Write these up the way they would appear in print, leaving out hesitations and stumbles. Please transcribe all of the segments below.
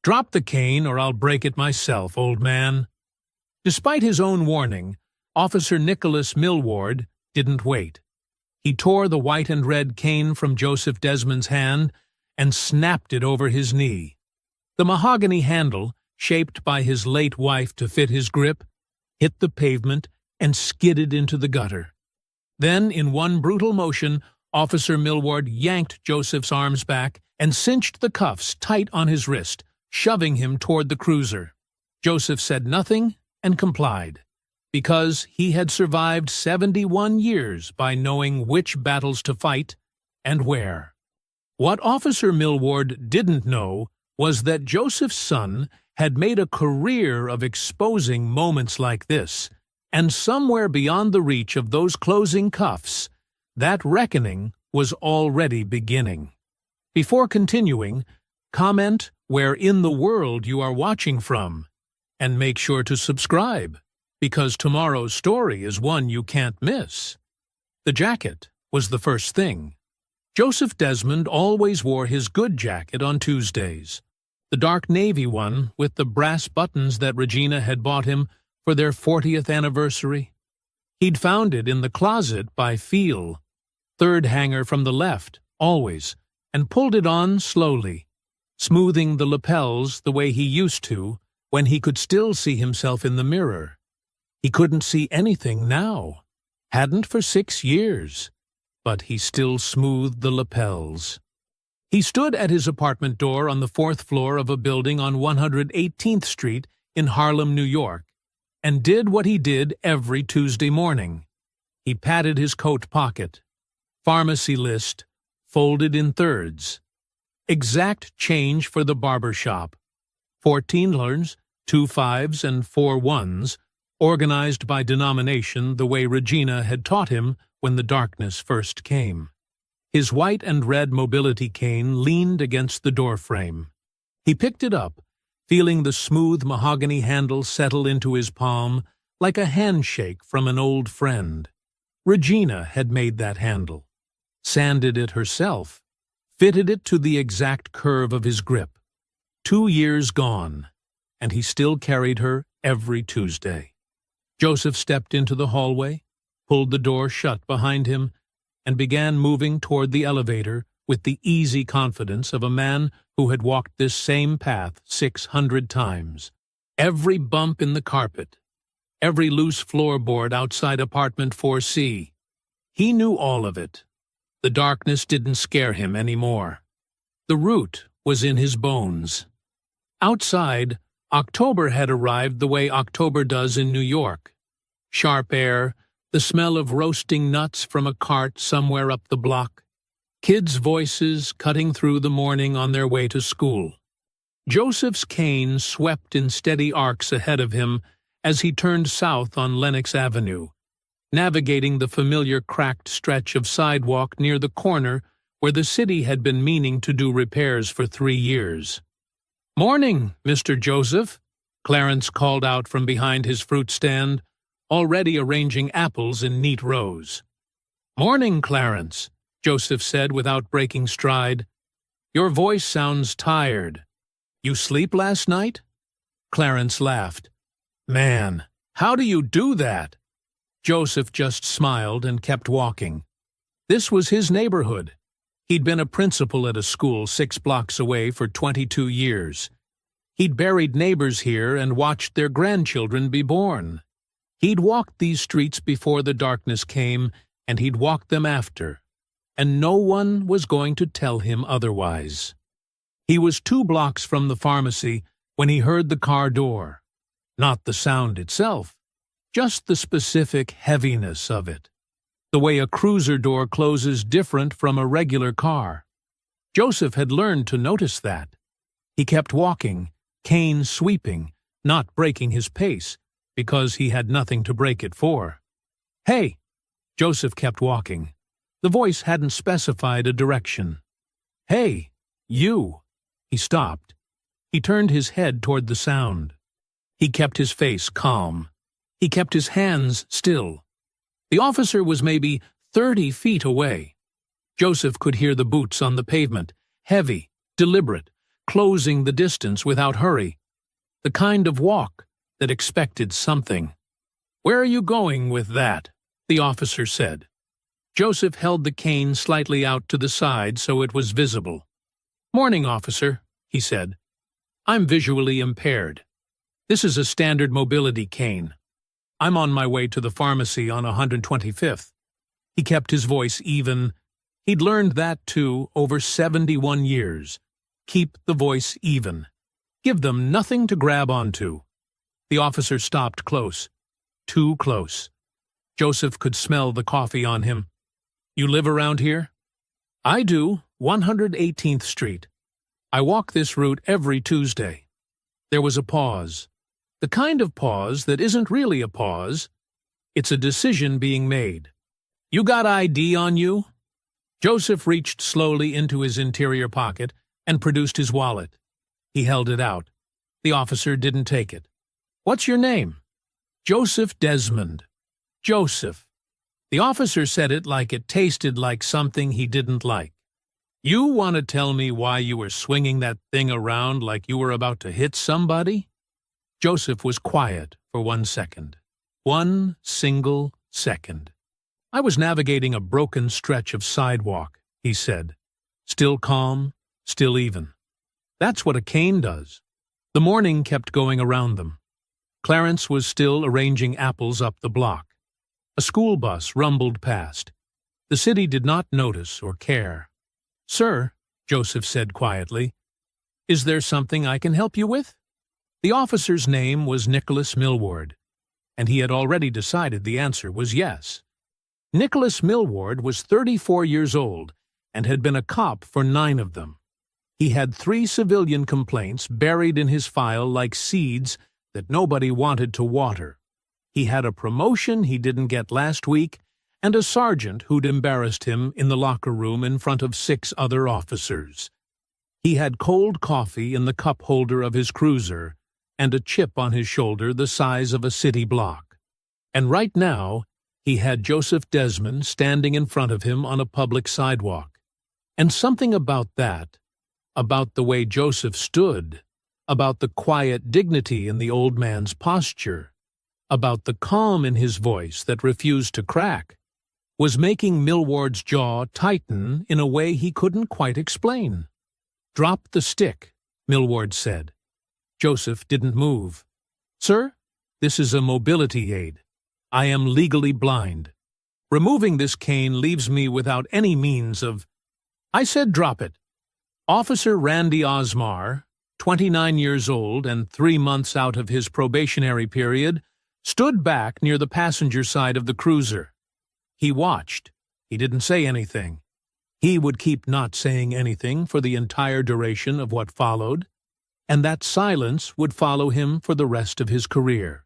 "Drop the cane or I'll break it myself, old man." Despite his own warning, Officer Nicholas Millward didn't wait. He tore the white and red cane from Joseph Desmond's hand and snapped it over his knee. The mahogany handle, shaped by his late wife to fit his grip, hit the pavement and skidded into the gutter. Then, in one brutal motion, Officer Millward yanked Joseph's arms back and cinched the cuffs tight on his wrist, shoving him toward the cruiser. Joseph said nothing and complied, because he had survived 71 years by knowing which battles to fight and where. What Officer Millward didn't know was that Joseph's son had made a career of exposing moments like this, and somewhere beyond the reach of those closing cuffs, that reckoning was already beginning. Before continuing, comment where in the world you are watching from, and make sure to subscribe, because tomorrow's story is one you can't miss. The jacket was the first thing. Joseph Desmond always wore his good jacket on Tuesdays, the dark navy one with the brass buttons that Regina had bought him for their 40th anniversary. He'd found it in the closet by feel, third hanger from the left, always, and pulled it on slowly, smoothing the lapels the way he used to when he could still see himself in the mirror. He couldn't see anything now, hadn't for 6 years, but he still smoothed the lapels. He stood at his apartment door on the 4th floor of a building on 118th Street in Harlem, New York, and did what he did every Tuesday morning. He patted his coat pocket. Pharmacy list, folded in thirds. Exact change for the barber shop. 14 $14s, 2 5s, and 4 1s, organized by denomination the way Regina had taught him when the darkness first came. His white and red mobility cane leaned against the doorframe. He picked it up, feeling the smooth mahogany handle settle into his palm like a handshake from an old friend. Regina had made that handle, sanded it herself, fitted it to the exact curve of his grip. 2 years gone, and he still carried her every Tuesday. Joseph stepped into the hallway, pulled the door shut behind him, and began moving toward the elevator with the easy confidence of a man who had walked this same path 600 times. Every bump in the carpet, every loose floorboard outside apartment 4C. He knew all of it. The darkness didn't scare him anymore. The root was in his bones. Outside, October had arrived the way October does in New York. Sharp air, the smell of roasting nuts from a cart somewhere up the block, kids' voices cutting through the morning on their way to school. Joseph's cane swept in steady arcs ahead of him as he turned south on Lenox Avenue, navigating the familiar cracked stretch of sidewalk near the corner where the city had been meaning to do repairs for 3 years. "Morning, Mr. Joseph," Clarence called out from behind his fruit stand, already arranging apples in neat rows. "Morning, Clarence," Joseph said without breaking stride. "Your voice sounds tired. You sleep last night?" Clarence laughed. "Man, how do you do that?" Joseph just smiled and kept walking. This was his neighborhood. He'd been a principal at a school 6 blocks away for 22 years. He'd buried neighbors here and watched their grandchildren be born. He'd walked these streets before the darkness came, and he'd walked them after, and no one was going to tell him otherwise. He was 2 blocks from the pharmacy when he heard the car door. Not the sound itself, just the specific heaviness of it. The way a cruiser door closes different from a regular car. Joseph had learned to notice that. He kept walking, cane sweeping, not breaking his pace, because he had nothing to break it for. "Hey!" Joseph kept walking. The voice hadn't specified a direction. "Hey, you!" He stopped. He turned his head toward the sound. He kept his face calm. He kept his hands still. The officer was maybe 30 feet away. Joseph could hear the boots on the pavement, heavy, deliberate, closing the distance without hurry, the kind of walk that expected something. "Where are you going with that?" the officer said. Joseph held the cane slightly out to the side so it was visible. "Morning, officer," he said. "I'm visually impaired. This is a standard mobility cane. I'm on my way to the pharmacy on 125th. He kept his voice even. He'd learned that, too, over 71 years. Keep the voice even. Give them nothing to grab onto. The officer stopped close. Too close. Joseph could smell the coffee on him. "You live around here?" "I do, 118th Street. I walk this route every Tuesday." There was a pause. The kind of pause that isn't really a pause. It's a decision being made. "You got ID on you?" Joseph reached slowly into his interior pocket and produced his wallet. He held it out. The officer didn't take it. "What's your name?" "Joseph Desmond." "Joseph." The officer said it like it tasted like something he didn't like. "You want to tell me why you were swinging that thing around like you were about to hit somebody?" Joseph was quiet for 1 second. 1 single second. "I was navigating a broken stretch of sidewalk," he said. Still calm, still even. That's what a cane does. The morning kept going around them. Clarence was still arranging apples up the block. A school bus rumbled past. The city did not notice or care. "Sir," Joseph said quietly, "is there something I can help you with?" The officer's name was Nicholas Millward, and he had already decided the answer was yes. Nicholas Millward was 34 years old and had been a cop for 9 of them. He had 3 civilian complaints buried in his file like seeds that nobody wanted to water. He had a promotion he didn't get last week and a sergeant who'd embarrassed him in the locker room in front of 6 other officers. He had cold coffee in the cup holder of his cruiser and a chip on his shoulder the size of a city block. And right now, he had Joseph Desmond standing in front of him on a public sidewalk. And something about that, about the way Joseph stood, about the quiet dignity in the old man's posture, about the calm in his voice that refused to crack, was making Millward's jaw tighten in a way he couldn't quite explain. "Drop the stick," Millward said. Joseph didn't move. "Sir, this is a mobility aid. I am legally blind. Removing this cane leaves me without any means of—" "I said drop it." Officer Randy Osmar, 29 years old and 3 months out of his probationary period, stood back near the passenger side of the cruiser. He watched. He didn't say anything. He would keep not saying anything for the entire duration of what followed, and that silence would follow him for the rest of his career.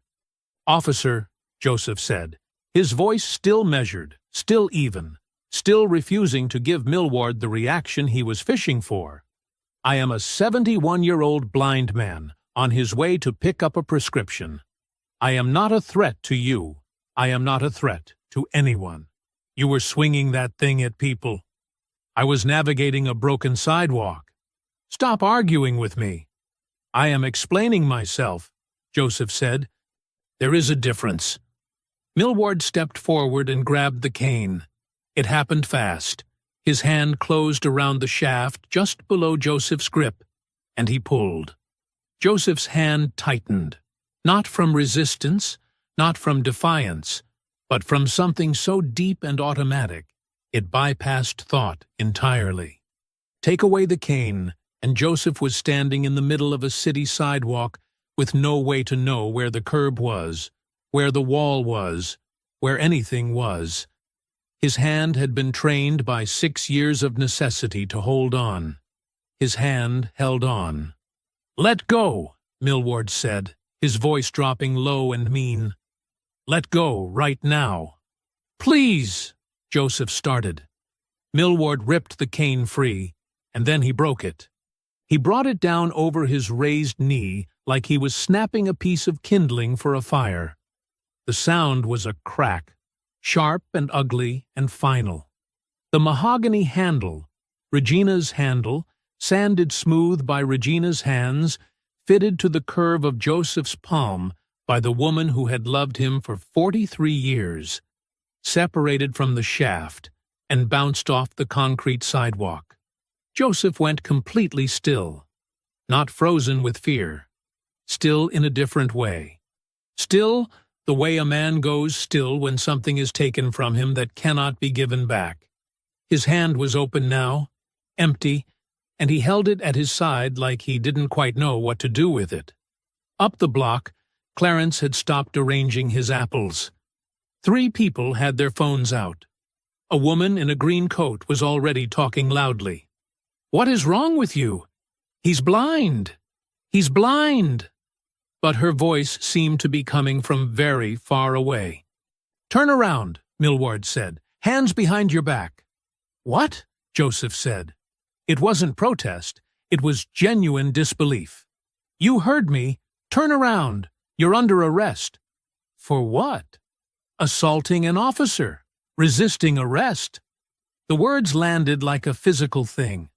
"Officer," Joseph said, his voice still measured, still even, still refusing to give Millward the reaction he was fishing for. "I am a 71-year-old blind man on his way to pick up a prescription. I am not a threat to you. I am not a threat to anyone. You were swinging that thing at people. I was navigating a broken sidewalk. Stop arguing with me." "I am explaining myself," Joseph said. "There is a difference." Millward stepped forward and grabbed the cane. It happened fast. His hand closed around the shaft just below Joseph's grip, and he pulled. Joseph's hand tightened, not from resistance, not from defiance, but from something so deep and automatic, it bypassed thought entirely. Take away the cane, and Joseph was standing in the middle of a city sidewalk with no way to know where the curb was, where the wall was, where anything was. His hand had been trained by 6 years of necessity to hold on. His hand held on. "Let go," Millward said, his voice dropping low and mean. "Let go right now." "Please," Joseph started. Millward ripped the cane free, and then he broke it. He brought it down over his raised knee like he was snapping a piece of kindling for a fire. The sound was a crack, sharp and ugly and final. The mahogany handle, Regina's handle, sanded smooth by Regina's hands, fitted to the curve of Joseph's palm by the woman who had loved him for 43 years, separated from the shaft and bounced off the concrete sidewalk. Joseph went completely still, not frozen with fear, still in a different way. Still, the way a man goes still when something is taken from him that cannot be given back. His hand was open now, empty, and he held it at his side like he didn't quite know what to do with it. Up the block, Clarence had stopped arranging his apples. 3 people had their phones out. A woman in a green coat was already talking loudly. "What is wrong with you? He's blind! He's blind!" But her voice seemed to be coming from very far away. "Turn around," Millward said. "Hands behind your back." "What?" Joseph said. It wasn't protest, it was genuine disbelief. "You heard me. Turn around. You're under arrest." "For what?" "Assaulting an officer. Resisting arrest." The words landed like a physical thing.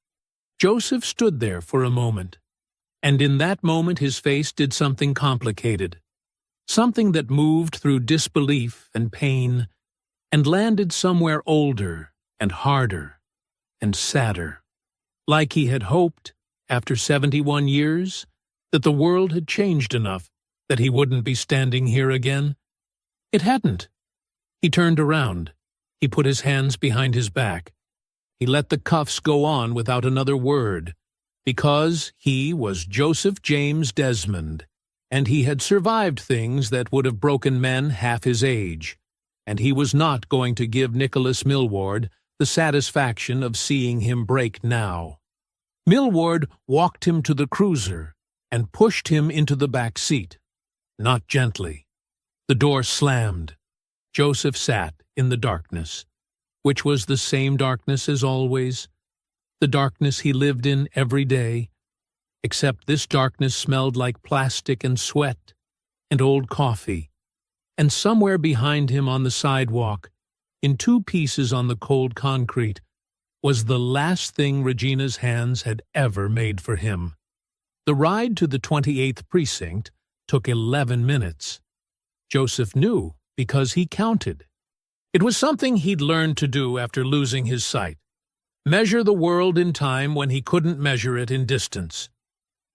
Joseph stood there for a moment, and in that moment his face did something complicated, something that moved through disbelief and pain, and landed somewhere older and harder and sadder. Like he had hoped, after 71 years, that the world had changed enough that he wouldn't be standing here again. It hadn't. He turned around. He put his hands behind his back. He let the cuffs go on without another word, because he was Joseph James Desmond, and he had survived things that would have broken men half his age, and he was not going to give Nicholas Millward the satisfaction of seeing him break now. Millward walked him to the cruiser and pushed him into the back seat. Not gently. The door slammed. Joseph sat in the darkness, which was the same darkness as always, the darkness he lived in every day, except this darkness smelled like plastic and sweat and old coffee, and somewhere behind him on the sidewalk, in 2 pieces on the cold concrete, was the last thing Regina's hands had ever made for him. The ride to the 28th precinct took 11 minutes. Joseph knew because he counted. It was something he'd learned to do after losing his sight. Measure the world in time when he couldn't measure it in distance.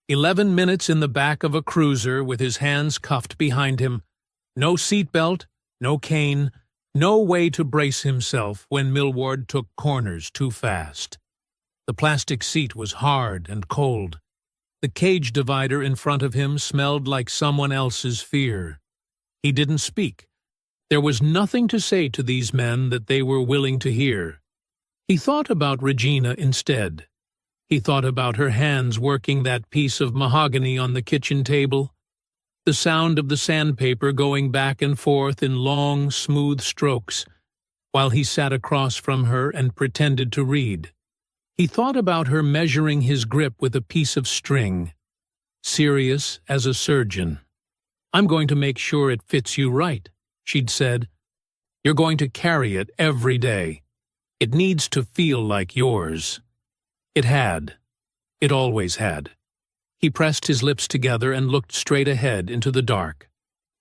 11 minutes in the back of a cruiser with his hands cuffed behind him. No seatbelt, no cane, no way to brace himself when Millward took corners too fast. The plastic seat was hard and cold. The cage divider in front of him smelled like someone else's fear. He didn't speak. There was nothing to say to these men that they were willing to hear. He thought about Regina instead. He thought about her hands working that piece of mahogany on the kitchen table, the sound of the sandpaper going back and forth in long, smooth strokes, while he sat across from her and pretended to read. He thought about her measuring his grip with a piece of string, serious as a surgeon. "I'm going to make sure it fits you right," she'd said. "You're going to carry it every day. It needs to feel like yours." It had. It always had. He pressed his lips together and looked straight ahead into the dark.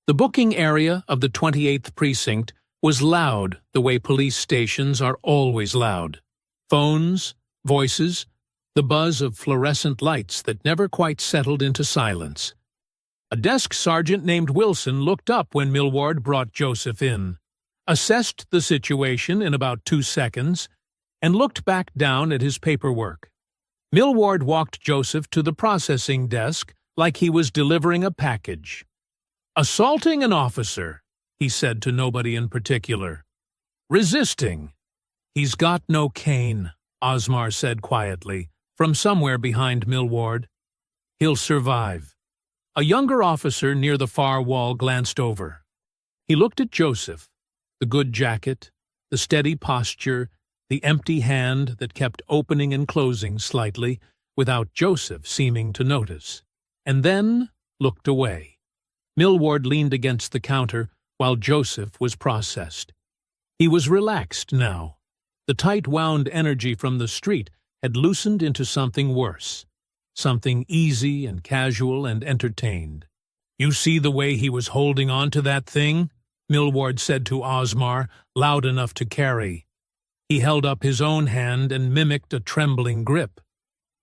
The booking area of the 28th precinct was loud the way police stations are always loud. Phones, voices, the buzz of fluorescent lights that never quite settled into silence. A desk sergeant named Wilson looked up when Millward brought Joseph in, assessed the situation in about 2 seconds, and looked back down at his paperwork. Millward walked Joseph to the processing desk like he was delivering a package. "Assaulting an officer," he said to nobody in particular. "Resisting." "He's got no cane," Osmar said quietly, from somewhere behind Millward. "He'll survive." A younger officer near the far wall glanced over. He looked at Joseph, the good jacket, the steady posture, the empty hand that kept opening and closing slightly without Joseph seeming to notice, and then looked away. Millward leaned against the counter while Joseph was processed. He was relaxed now. The tight-wound energy from the street had loosened into something worse, something easy and casual and entertained. "You see the way he was holding on to that thing?" Millward said to Osmar, loud enough to carry. He held up his own hand and mimicked a trembling grip.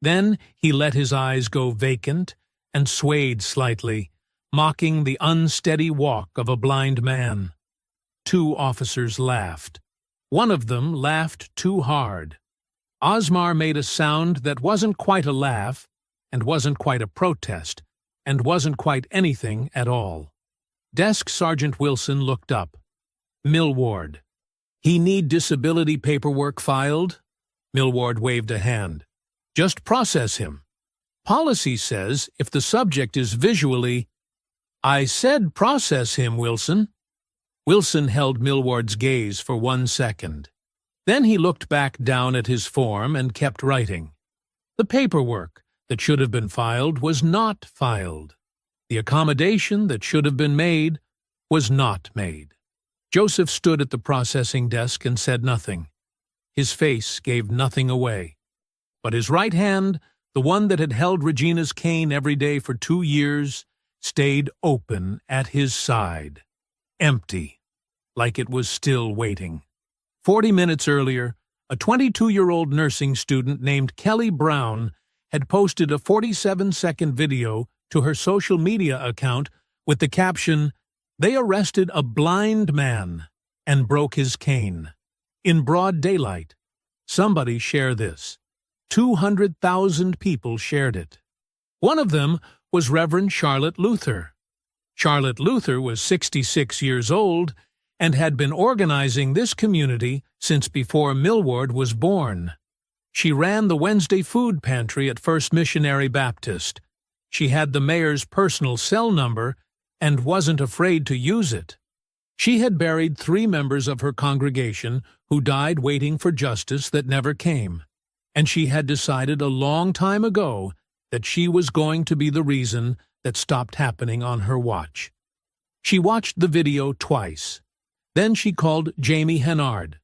Then he let his eyes go vacant and swayed slightly, mocking the unsteady walk of a blind man. Two officers laughed. One of them laughed too hard. Osmar made a sound that wasn't quite a laugh, and wasn't quite a protest, and wasn't quite anything at all. Desk Sergeant Wilson looked up. "Millward." "He need disability paperwork filed?" Millward waved a hand. "Just process him. Policy says if the subject is visually—" "I said process him, Wilson." Wilson held Millward's gaze for 1 second. Then he looked back down at his form and kept writing. The paperwork that should have been filed was not filed. The accommodation that should have been made was not made. Joseph stood at the processing desk and said nothing. His face gave nothing away. But his right hand, the one that had held Regina's cane every day for 2 years, stayed open at his side, empty, like it was still waiting. 40 minutes earlier, a 22-year-old nursing student named Kelly Brown had posted a 47-second video to her social media account with the caption, "They arrested a blind man and broke his cane." In broad daylight. Somebody share this. 200,000 people shared it. One of them was Reverend Charlotte Luther. Charlotte Luther was 66 years old and had been organizing this community since before Millward was born. She ran the Wednesday food pantry at First Missionary Baptist. She had the mayor's personal cell number and wasn't afraid to use it. She had buried 3 members of her congregation who died waiting for justice that never came, and she had decided a long time ago that she was going to be the reason that stopped happening on her watch. She watched the video twice. Then she called Jamie Hennard.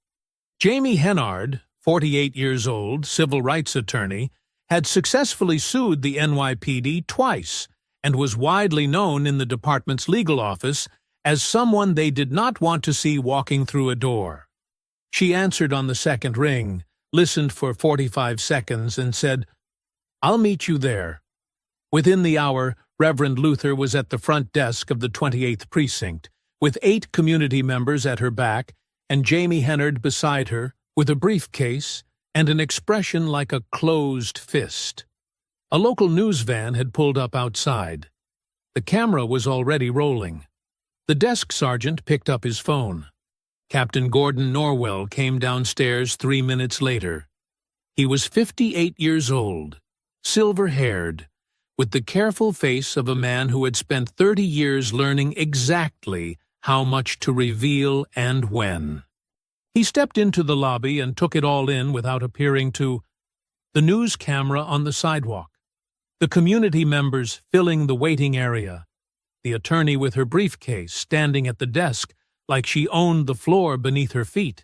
Jamie Hennard, 48 years old, civil rights attorney, had successfully sued the NYPD twice and was widely known in the department's legal office as someone they did not want to see walking through a door. She answered on the second ring, listened for 45 seconds, and said, "I'll meet you there." Within the hour, Reverend Luther was at the front desk of the 28th Precinct, with 8 community members at her back and Jamie Hennard beside her, with a briefcase and an expression like a closed fist. A local news van had pulled up outside. The camera was already rolling. The desk sergeant picked up his phone. Captain Gordon Norwell came downstairs 3 minutes later. He was 58 years old, silver-haired, with the careful face of a man who had spent 30 years learning exactly how much to reveal and when. He stepped into the lobby and took it all in without appearing to. The news camera on the sidewalk, the community members filling the waiting area, the attorney with her briefcase standing at the desk like she owned the floor beneath her feet.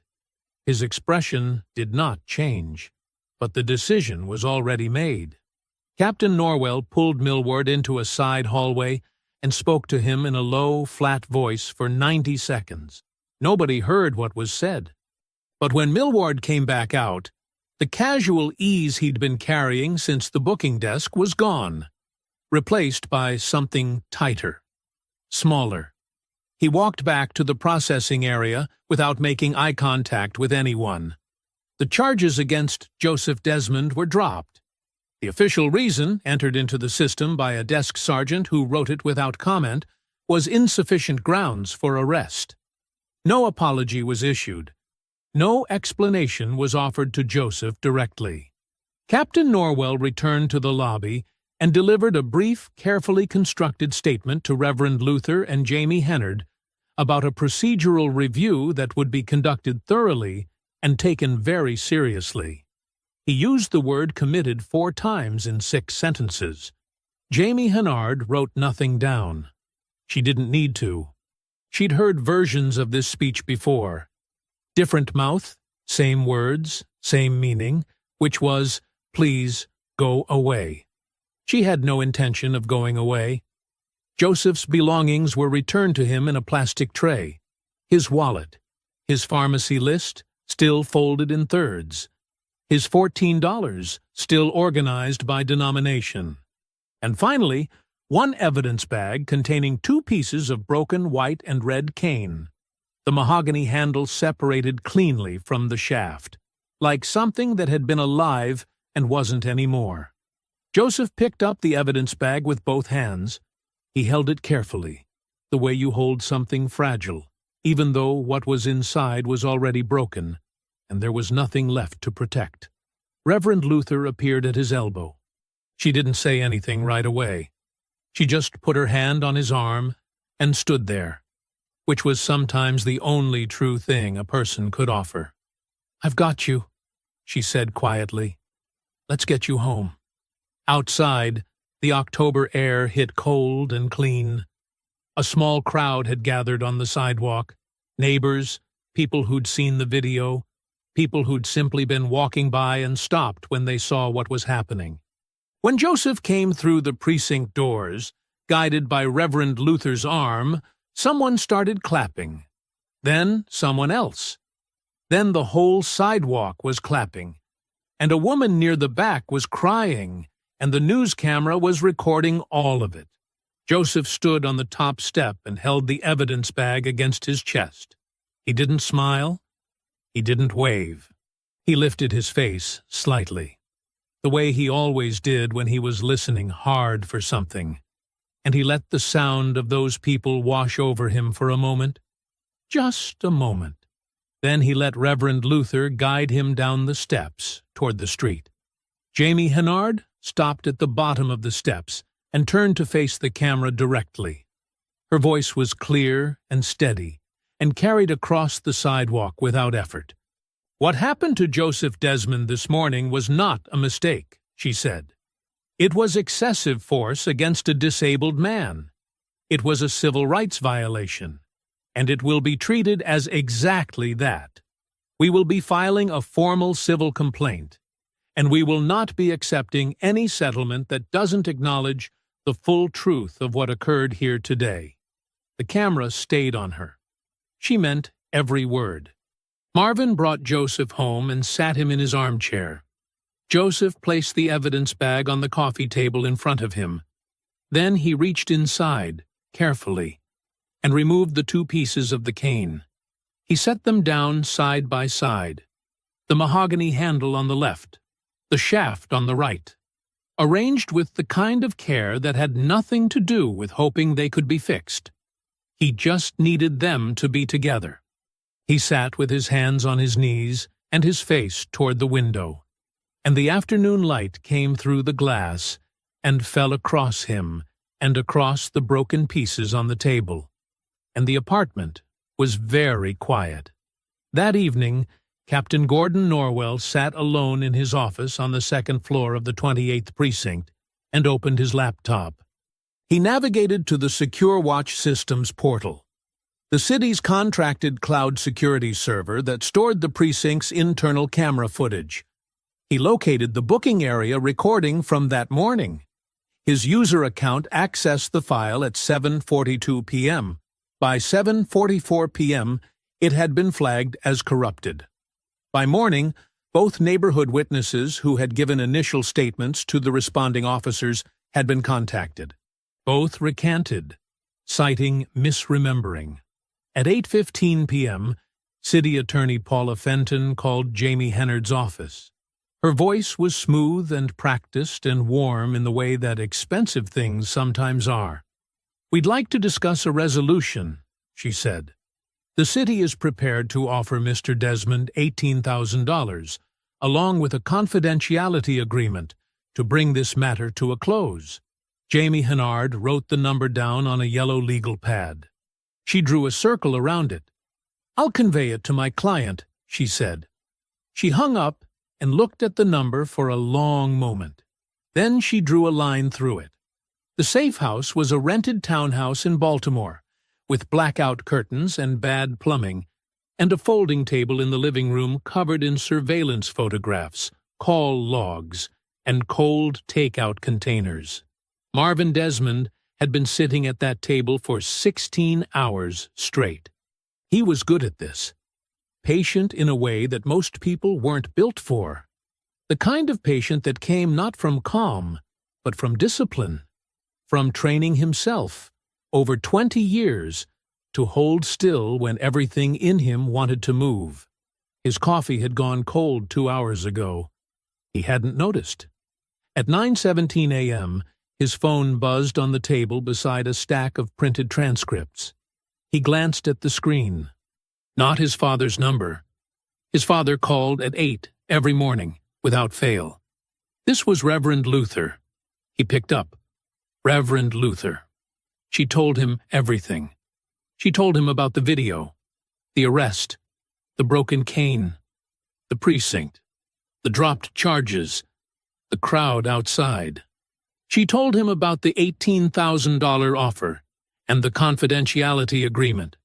His expression did not change, but the decision was already made. Captain Norwell pulled Millward into a side hallway and spoke to him in a low, flat voice for 90 seconds. Nobody heard what was said. But when Millward came back out, the casual ease he'd been carrying since the booking desk was gone, replaced by something tighter, smaller. He walked back to the processing area without making eye contact with anyone. The charges against Joseph Desmond were dropped. The official reason, entered into the system by a desk sergeant who wrote it without comment, was insufficient grounds for arrest. No apology was issued. No explanation was offered to Joseph directly. Captain Norwell returned to the lobby and delivered a brief, carefully constructed statement to Reverend Luther and Jamie Hennard about a procedural review that would be conducted thoroughly and taken very seriously. He used the word committed 4 times in 6 sentences. Jamie Hennard wrote nothing down. She didn't need to. She'd heard versions of this speech before. Different mouth, same words, same meaning, which was, Please, go away. She had no intention of going away. Joseph's belongings were returned to him in a plastic tray. His wallet, his pharmacy list, still folded in thirds, his $14, still organized by denomination. And finally, one evidence bag containing 2 pieces of broken white and red cane. The mahogany handle separated cleanly from the shaft, like something that had been alive and wasn't anymore. Joseph picked up the evidence bag with both hands. He held it carefully, the way you hold something fragile, even though what was inside was already broken, and there was nothing left to protect. Reverend Luther appeared at his elbow. She didn't say anything right away. She just put her hand on his arm and stood there, which was sometimes the only true thing a person could offer. "I've got you," she said quietly. "Let's get you home." Outside, the October air hit cold and clean. A small crowd had gathered on the sidewalk. Neighbors, people who'd seen the video, people who'd simply been walking by and stopped when they saw what was happening. When Joseph came through the precinct doors, guided by Reverend Luther's arm, someone started clapping. Then someone else. Then the whole sidewalk was clapping. And a woman near the back was crying, and the news camera was recording all of it. Joseph stood on the top step and held the evidence bag against his chest. He didn't smile. He didn't wave. He lifted his face slightly, the way he always did when he was listening hard for something, and he let the sound of those people wash over him for a moment. Just a moment. Then he let Reverend Luther guide him down the steps toward the street. Jamie Hennard stopped at the bottom of the steps and turned to face the camera directly. Her voice was clear and steady and carried across the sidewalk without effort. "What happened to Joseph Desmond this morning was not a mistake," she said. "It was excessive force against a disabled man. It was a civil rights violation, and it will be treated as exactly that. We will be filing a formal civil complaint, and we will not be accepting any settlement that doesn't acknowledge the full truth of what occurred here today." The camera stayed on her. She meant every word. Marvin brought Joseph home and sat him in his armchair. Joseph placed the evidence bag on the coffee table in front of him. Then he reached inside, carefully, and removed the 2 pieces of the cane. He set them down side by side, the mahogany handle on the left, the shaft on the right, arranged with the kind of care that had nothing to do with hoping they could be fixed. He just needed them to be together. He sat with his hands on his knees and his face toward the window, and the afternoon light came through the glass and fell across him and across the broken pieces on the table, and the apartment was very quiet. That evening, Captain Gordon Norwell sat alone in his office on the 2nd floor of the 28th Precinct and opened his laptop. He navigated to the Secure Watch Systems portal, the city's contracted cloud security server that stored the precinct's internal camera footage. He located the booking area recording from that morning. His user account accessed the file at 7:42 p.m. By 7:44 p.m., it had been flagged as corrupted. By morning, both neighborhood witnesses who had given initial statements to the responding officers had been contacted. Both recanted, citing misremembering. At 8:15 p.m., City Attorney Paula Fenton called Jamie Hennard's office. Her voice was smooth and practiced and warm in the way that expensive things sometimes are. "We'd like to discuss a resolution," she said. "The city is prepared to offer Mr. Desmond $18,000, along with a confidentiality agreement, to bring this matter to a close." Jamie Hennard wrote the number down on a yellow legal pad. She drew a circle around it. "I'll convey it to my client," she said. She hung up and looked at the number for a long moment. Then she drew a line through it. The safe house was a rented townhouse in Baltimore, with blackout curtains and bad plumbing, and a folding table in the living room covered in surveillance photographs, call logs, and cold takeout containers. Marvin Desmond had been sitting at that table for 16 hours straight. He was good at this. Patient in a way that most people weren't built for. The kind of patient that came not from calm, but from discipline. From training himself, over 20 years, to hold still when everything in him wanted to move. His coffee had gone cold 2 hours ago. He hadn't noticed. At 9:17 a.m., his phone buzzed on the table beside a stack of printed transcripts. He glanced at the screen. Not his father's number. His father called at 8 every morning, without fail. This was Reverend Luther. He picked up. Reverend Luther. She told him everything. She told him about the video, the arrest, the broken cane, the precinct, the dropped charges, the crowd outside. She told him about the $18,000 offer and the confidentiality agreement.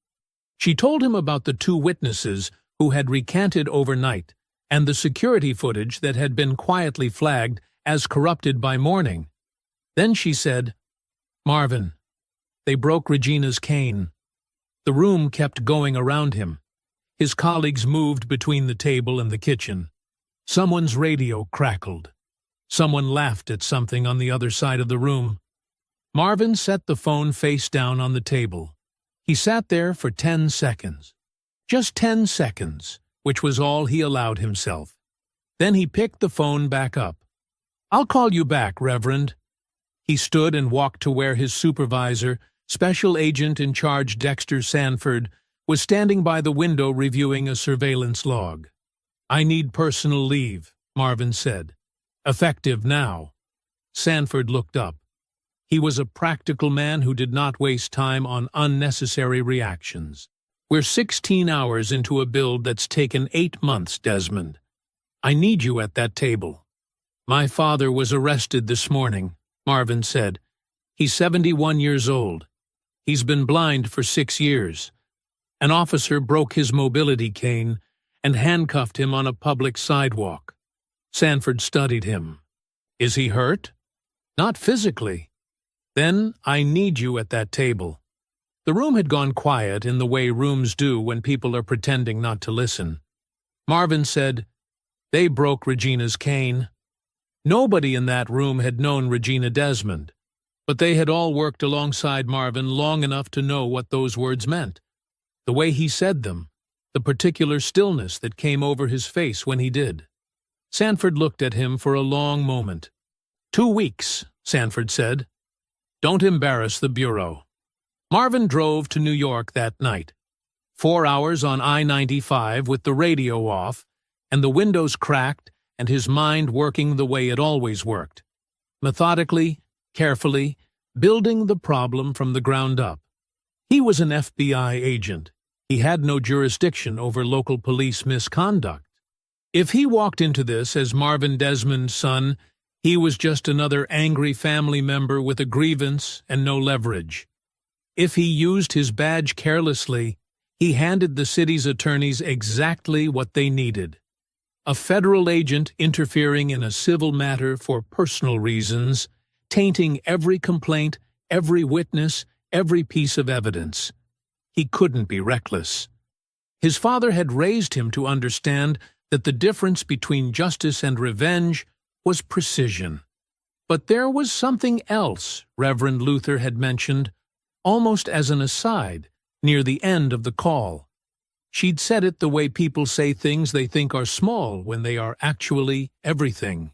She told him about the 2 witnesses who had recanted overnight and the security footage that had been quietly flagged as corrupted by morning. Then she said, "Marvin, they broke Regina's cane." The room kept going around him. His colleagues moved between the table and the kitchen. Someone's radio crackled. Someone laughed at something on the other side of the room. Marvin set the phone face down on the table. He sat there for 10 seconds. Just 10 seconds, which was all he allowed himself. Then he picked the phone back up. "I'll call you back, Reverend." He stood and walked to where his supervisor, Special Agent in Charge Dexter Sanford, was standing by the window reviewing a surveillance log. "I need personal leave," Marvin said. "Effective now." Sanford looked up. He was a practical man who did not waste time on unnecessary reactions. "We're 16 hours into a build that's taken 8 months, Desmond. I need you at that table." "My father was arrested this morning," Marvin said. "He's 71 years old. He's been blind for 6 years. An officer broke his mobility cane and handcuffed him on a public sidewalk." Sanford studied him. "Is he hurt?" "Not physically." "Then I need you at that table." The room had gone quiet in the way rooms do when people are pretending not to listen. Marvin said, "They broke Regina's cane." Nobody in that room had known Regina Desmond, but they had all worked alongside Marvin long enough to know what those words meant. The way he said them, the particular stillness that came over his face when he did. Sanford looked at him for a long moment. 2 weeks, Sanford said. "Don't embarrass the Bureau." Marvin drove to New York that night. 4 hours on I-95 with the radio off, and the windows cracked and his mind working the way it always worked. Methodically, carefully, building the problem from the ground up. He was an FBI agent. He had no jurisdiction over local police misconduct. If he walked into this as Marvin Desmond's son, he was just another angry family member with a grievance and no leverage. If he used his badge carelessly, he handed the city's attorneys exactly what they needed. A federal agent interfering in a civil matter for personal reasons, tainting every complaint, every witness, every piece of evidence. He couldn't be reckless. His father had raised him to understand that the difference between justice and revenge was precision. But there was something else Reverend Luther had mentioned, almost as an aside, near the end of the call. She'd said it the way people say things they think are small when they are actually everything.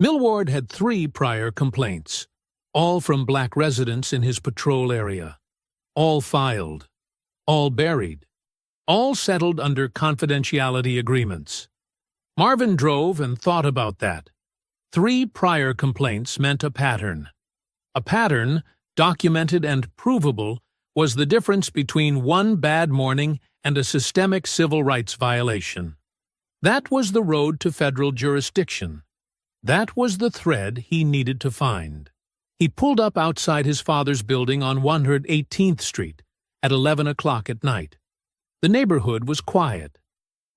Millward had 3 prior complaints, all from black residents in his patrol area. All filed. All buried. All settled under confidentiality agreements. Marvin drove and thought about that. 3 prior complaints meant a pattern. A pattern, documented and provable, was the difference between one bad morning and a systemic civil rights violation. That was the road to federal jurisdiction. That was the thread he needed to find. He pulled up outside his father's building on 118th Street at 11 o'clock at night. The neighborhood was quiet.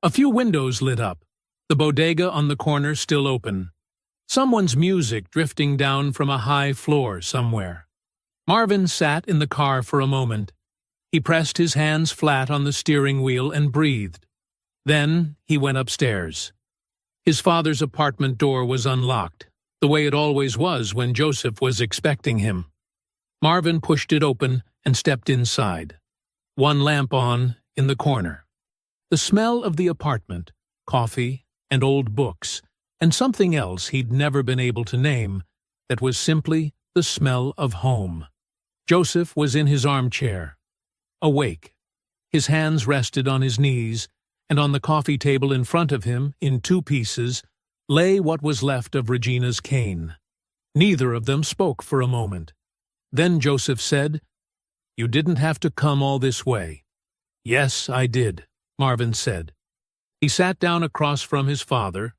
A few windows lit up, the bodega on the corner still open. Someone's music drifting down from a high floor somewhere. Marvin sat in the car for a moment. He pressed his hands flat on the steering wheel and breathed. Then he went upstairs. His father's apartment door was unlocked, the way it always was when Joseph was expecting him. Marvin pushed it open and stepped inside. One lamp on in the corner. The smell of the apartment, coffee and old books, and something else he'd never been able to name, that was simply the smell of home. Joseph was in his armchair, awake. His hands rested on his knees, and on the coffee table in front of him, in 2 pieces, lay what was left of Regina's cane. Neither of them spoke for a moment. Then Joseph said, "You didn't have to come all this way." "Yes, I did," Marvin said. He sat down across from his father,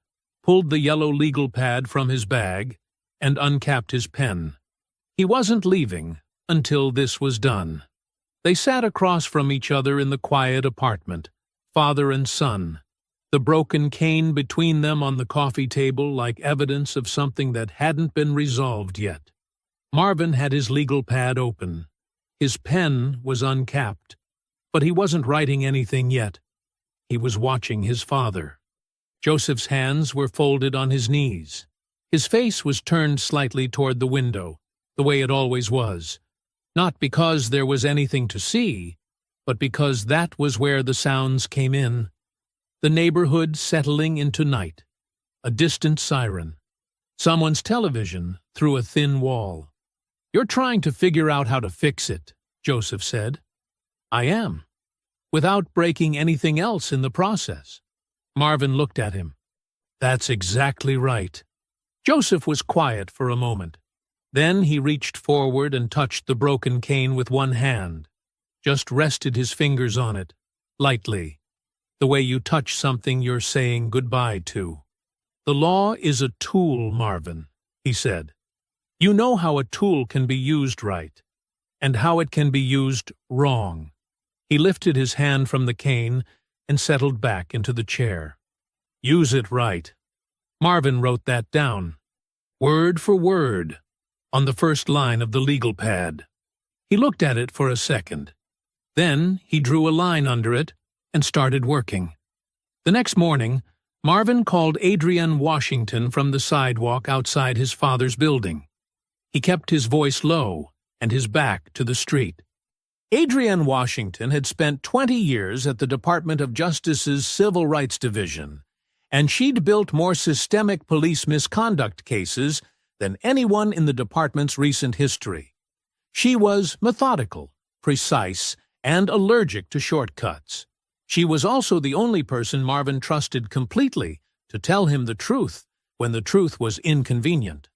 pulled the yellow legal pad from his bag, and uncapped his pen. He wasn't leaving until this was done. They sat across from each other in the quiet apartment, father and son, the broken cane between them on the coffee table like evidence of something that hadn't been resolved yet. Marvin had his legal pad open. His pen was uncapped, but he wasn't writing anything yet. He was watching his father. Joseph's hands were folded on his knees. His face was turned slightly toward the window, the way it always was. Not because there was anything to see, but because that was where the sounds came in. The neighborhood settling into night. A distant siren. Someone's television through a thin wall. "You're trying to figure out how to fix it," Joseph said. "I am. Without breaking anything else in the process." Marvin looked at him. "That's exactly right." Joseph was quiet for a moment. Then he reached forward and touched the broken cane with one hand, just rested his fingers on it, lightly, the way you touch something you're saying goodbye to. "The law is a tool, Marvin," he said. "You know how a tool can be used right, and how it can be used wrong." He lifted his hand from the cane and settled back into the chair. "Use it right." Marvin wrote that down, word for word, on the first line of the legal pad. He looked at it for a second. Then he drew a line under it and started working. The next morning, Marvin called Adrienne Washington from the sidewalk outside his father's building. He kept his voice low and his back to the street. Adrienne Washington had spent 20 years at the Department of Justice's Civil Rights Division, and she'd built more systemic police misconduct cases than anyone in the department's recent history. She was methodical, precise, and allergic to shortcuts. She was also the only person Marvin trusted completely to tell him the truth when the truth was inconvenient.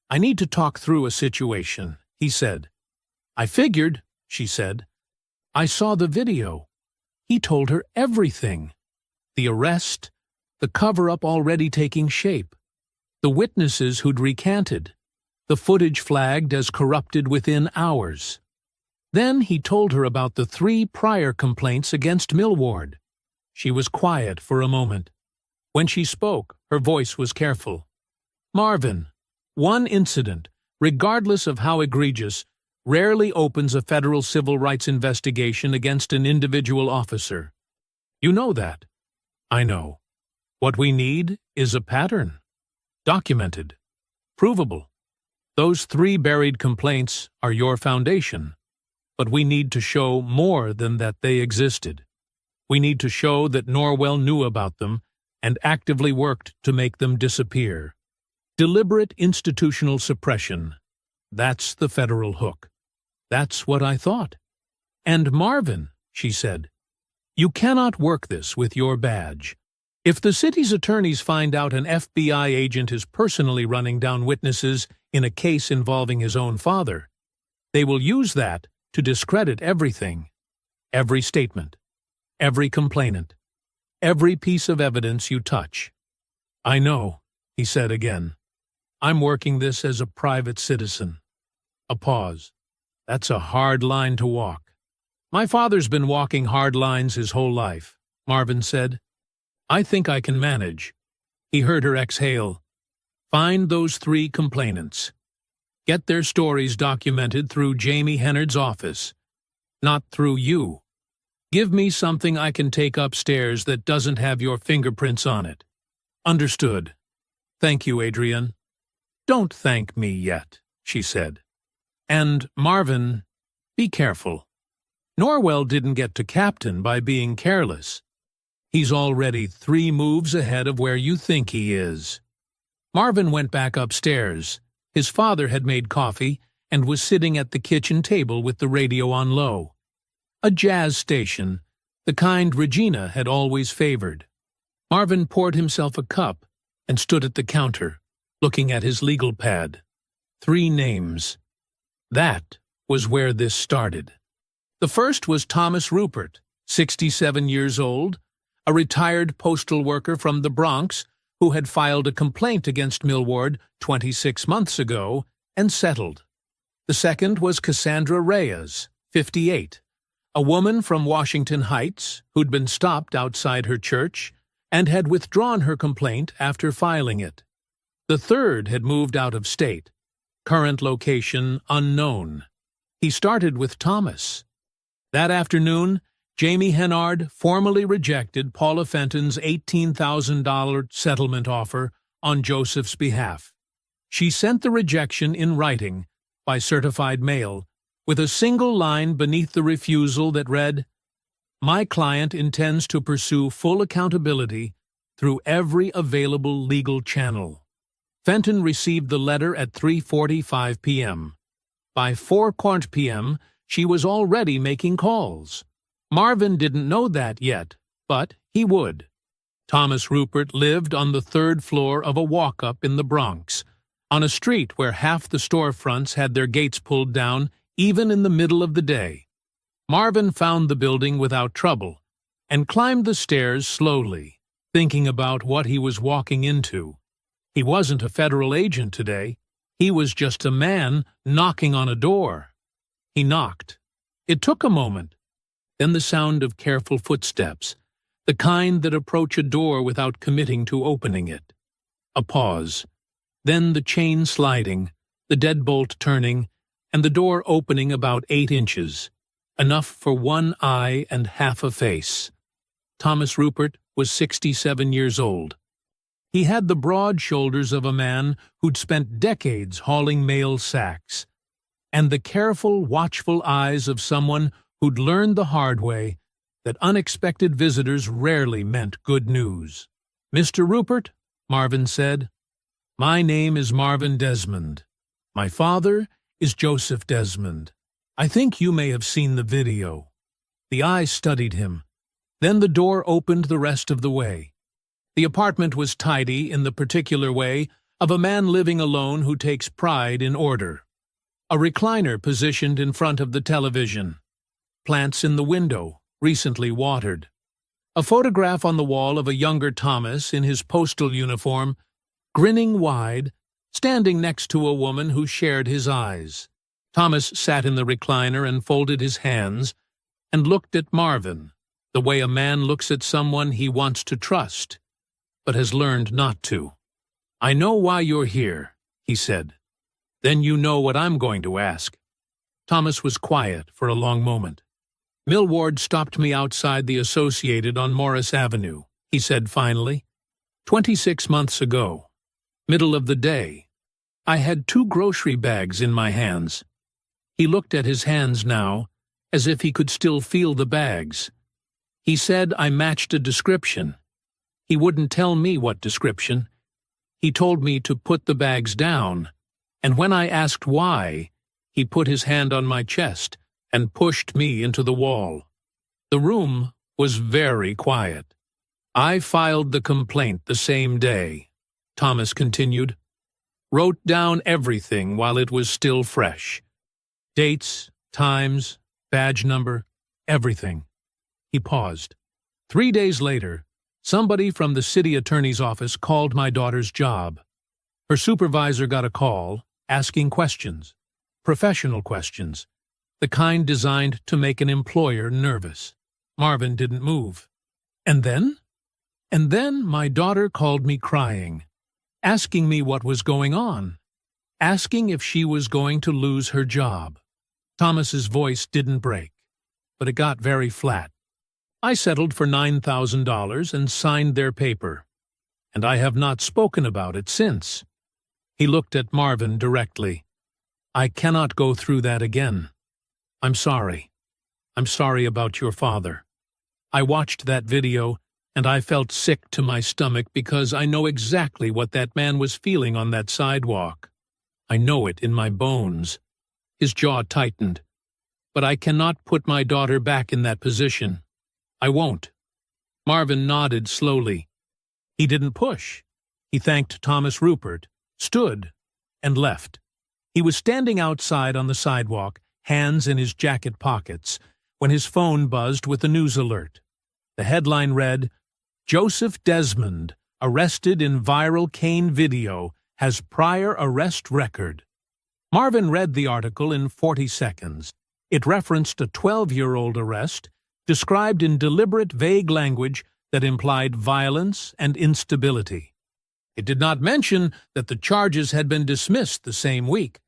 "I need to talk through a situation," he said. "I figured," she said. "I saw the video." He told her everything. The arrest, the cover-up already taking shape, the witnesses who'd recanted, the footage flagged as corrupted within hours. Then he told her about the 3 prior complaints against Millward. She was quiet for a moment. When she spoke, her voice was careful. "Marvin, one incident, regardless of how egregious, rarely opens a federal civil rights investigation against an individual officer. You know that." "I know. What we need is a pattern. Documented. Provable. Those 3 buried complaints are your foundation. But we need to show more than that they existed. We need to show that Norwell knew about them and actively worked to make them disappear. Deliberate institutional suppression. That's the federal hook." "That's what I thought." "And Marvin," she said, "you cannot work this with your badge. If the city's attorneys find out an FBI agent is personally running down witnesses in a case involving his own father, they will use that to discredit everything, every statement, every complainant, every piece of evidence you touch." "I know," he said again. "I'm working this as a private citizen." A pause. "That's a hard line to walk." "My father's been walking hard lines his whole life," Marvin said. "I think I can manage." He heard her exhale. Find those 3 complainants. Get their stories documented through Jamie Hennard's office, not through you. Give me something I can take upstairs that doesn't have your fingerprints on it. Understood. Thank you, Adrian. Don't thank me yet, she said. And, Marvin, be careful. Norwell didn't get to captain by being careless. He's already 3 moves ahead of where you think he is. Marvin went back upstairs. His father had made coffee and was sitting at the kitchen table with the radio on low. A jazz station, the kind Regina had always favored. Marvin poured himself a cup and stood at the counter, looking at his legal pad. 3 names. That was where this started. The first was Thomas Rupert, 67 years old, a retired postal worker from the Bronx who had filed a complaint against Millward 26 months ago and settled. The second was Cassandra Reyes, 58, a woman from Washington Heights who'd been stopped outside her church and had withdrawn her complaint after filing it. The third had moved out of state, current location unknown. He started with Thomas. That afternoon, Jamie Hennard formally rejected Paula Fenton's $18,000 settlement offer on Joseph's behalf. She sent the rejection in writing, by certified mail, with a single line beneath the refusal that read, "My client intends to pursue full accountability through every available legal channel." Fenton received the letter at 3:45 p.m. By 4:00 p.m., she was already making calls. Marvin didn't know that yet, but he would. Thomas Rupert lived on the 3rd floor of a walk-up in the Bronx, on a street where half the storefronts had their gates pulled down even in the middle of the day. Marvin found the building without trouble and climbed the stairs slowly, thinking about what he was walking into. He wasn't a federal agent today. He was just a man knocking on a door. He knocked. It took a moment. Then the sound of careful footsteps, the kind that approach a door without committing to opening it. A pause. Then the chain sliding, the deadbolt turning, and the door opening about 8 inches, enough for one eye and half a face. Thomas Rupert was 67 years old. He had the broad shoulders of a man who'd spent decades hauling mail sacks, and the careful, watchful eyes of someone who'd learned the hard way that unexpected visitors rarely meant good news. "Mr. Rupert," Marvin said, "my name is Marvin Desmond. My father is Joseph Desmond. I think you may have seen the video." The eyes studied him. Then the door opened the rest of the way. The apartment was tidy in the particular way of a man living alone who takes pride in order. A recliner positioned in front of the television. Plants in the window, recently watered. A photograph on the wall of a younger Thomas in his postal uniform, grinning wide, standing next to a woman who shared his eyes. Thomas sat in the recliner and folded his hands and looked at Marvin, the way a man looks at someone he wants to trust, but has learned not to. "I know why you're here," he said. "Then you know what I'm going to ask." Thomas was quiet for a long moment. "Millward stopped me outside the Associated on Morris Avenue," he said finally. 26 months ago. Middle of the day. I had 2 grocery bags in my hands." He looked at his hands now, as if he could still feel the bags. "He said I matched a description. He wouldn't tell me what description. He told me to put the bags down, and when I asked why, he put his hand on my chest and pushed me into the wall." The room was very quiet. "I filed the complaint the same day," Thomas continued. "Wrote down everything while it was still fresh. Dates, times, badge number, everything." He paused. 3 days later, somebody from the city attorney's office called my daughter's job. Her supervisor got a call, asking questions, professional questions, the kind designed to make an employer nervous. Marvin didn't move. And then? And then my daughter called me crying. asking me what was going on, asking if she was going to lose her job. Thomas's voice didn't break, but it got very flat. I settled for $9,000 and signed their paper, and I have not spoken about it since. He looked at Marvin directly. I cannot go through that again. I'm sorry. I'm sorry about your father. I watched that video, and I felt sick to my stomach because I know exactly what that man was feeling on that sidewalk. I know it in my bones. His jaw tightened. But I cannot put my daughter back in that position. I won't. Marvin nodded slowly. He didn't push. He thanked Thomas Rupert, stood, and left. He was standing outside on the sidewalk, hands in his jacket pockets, when his phone buzzed with a news alert. The headline read, "Joseph Desmond, arrested in viral cane video, has prior arrest record." Marvin read the article in 40 seconds. It referenced a 12-year-old arrest, described in deliberate, vague language that implied violence and instability. It did not mention that the charges had been dismissed the same week.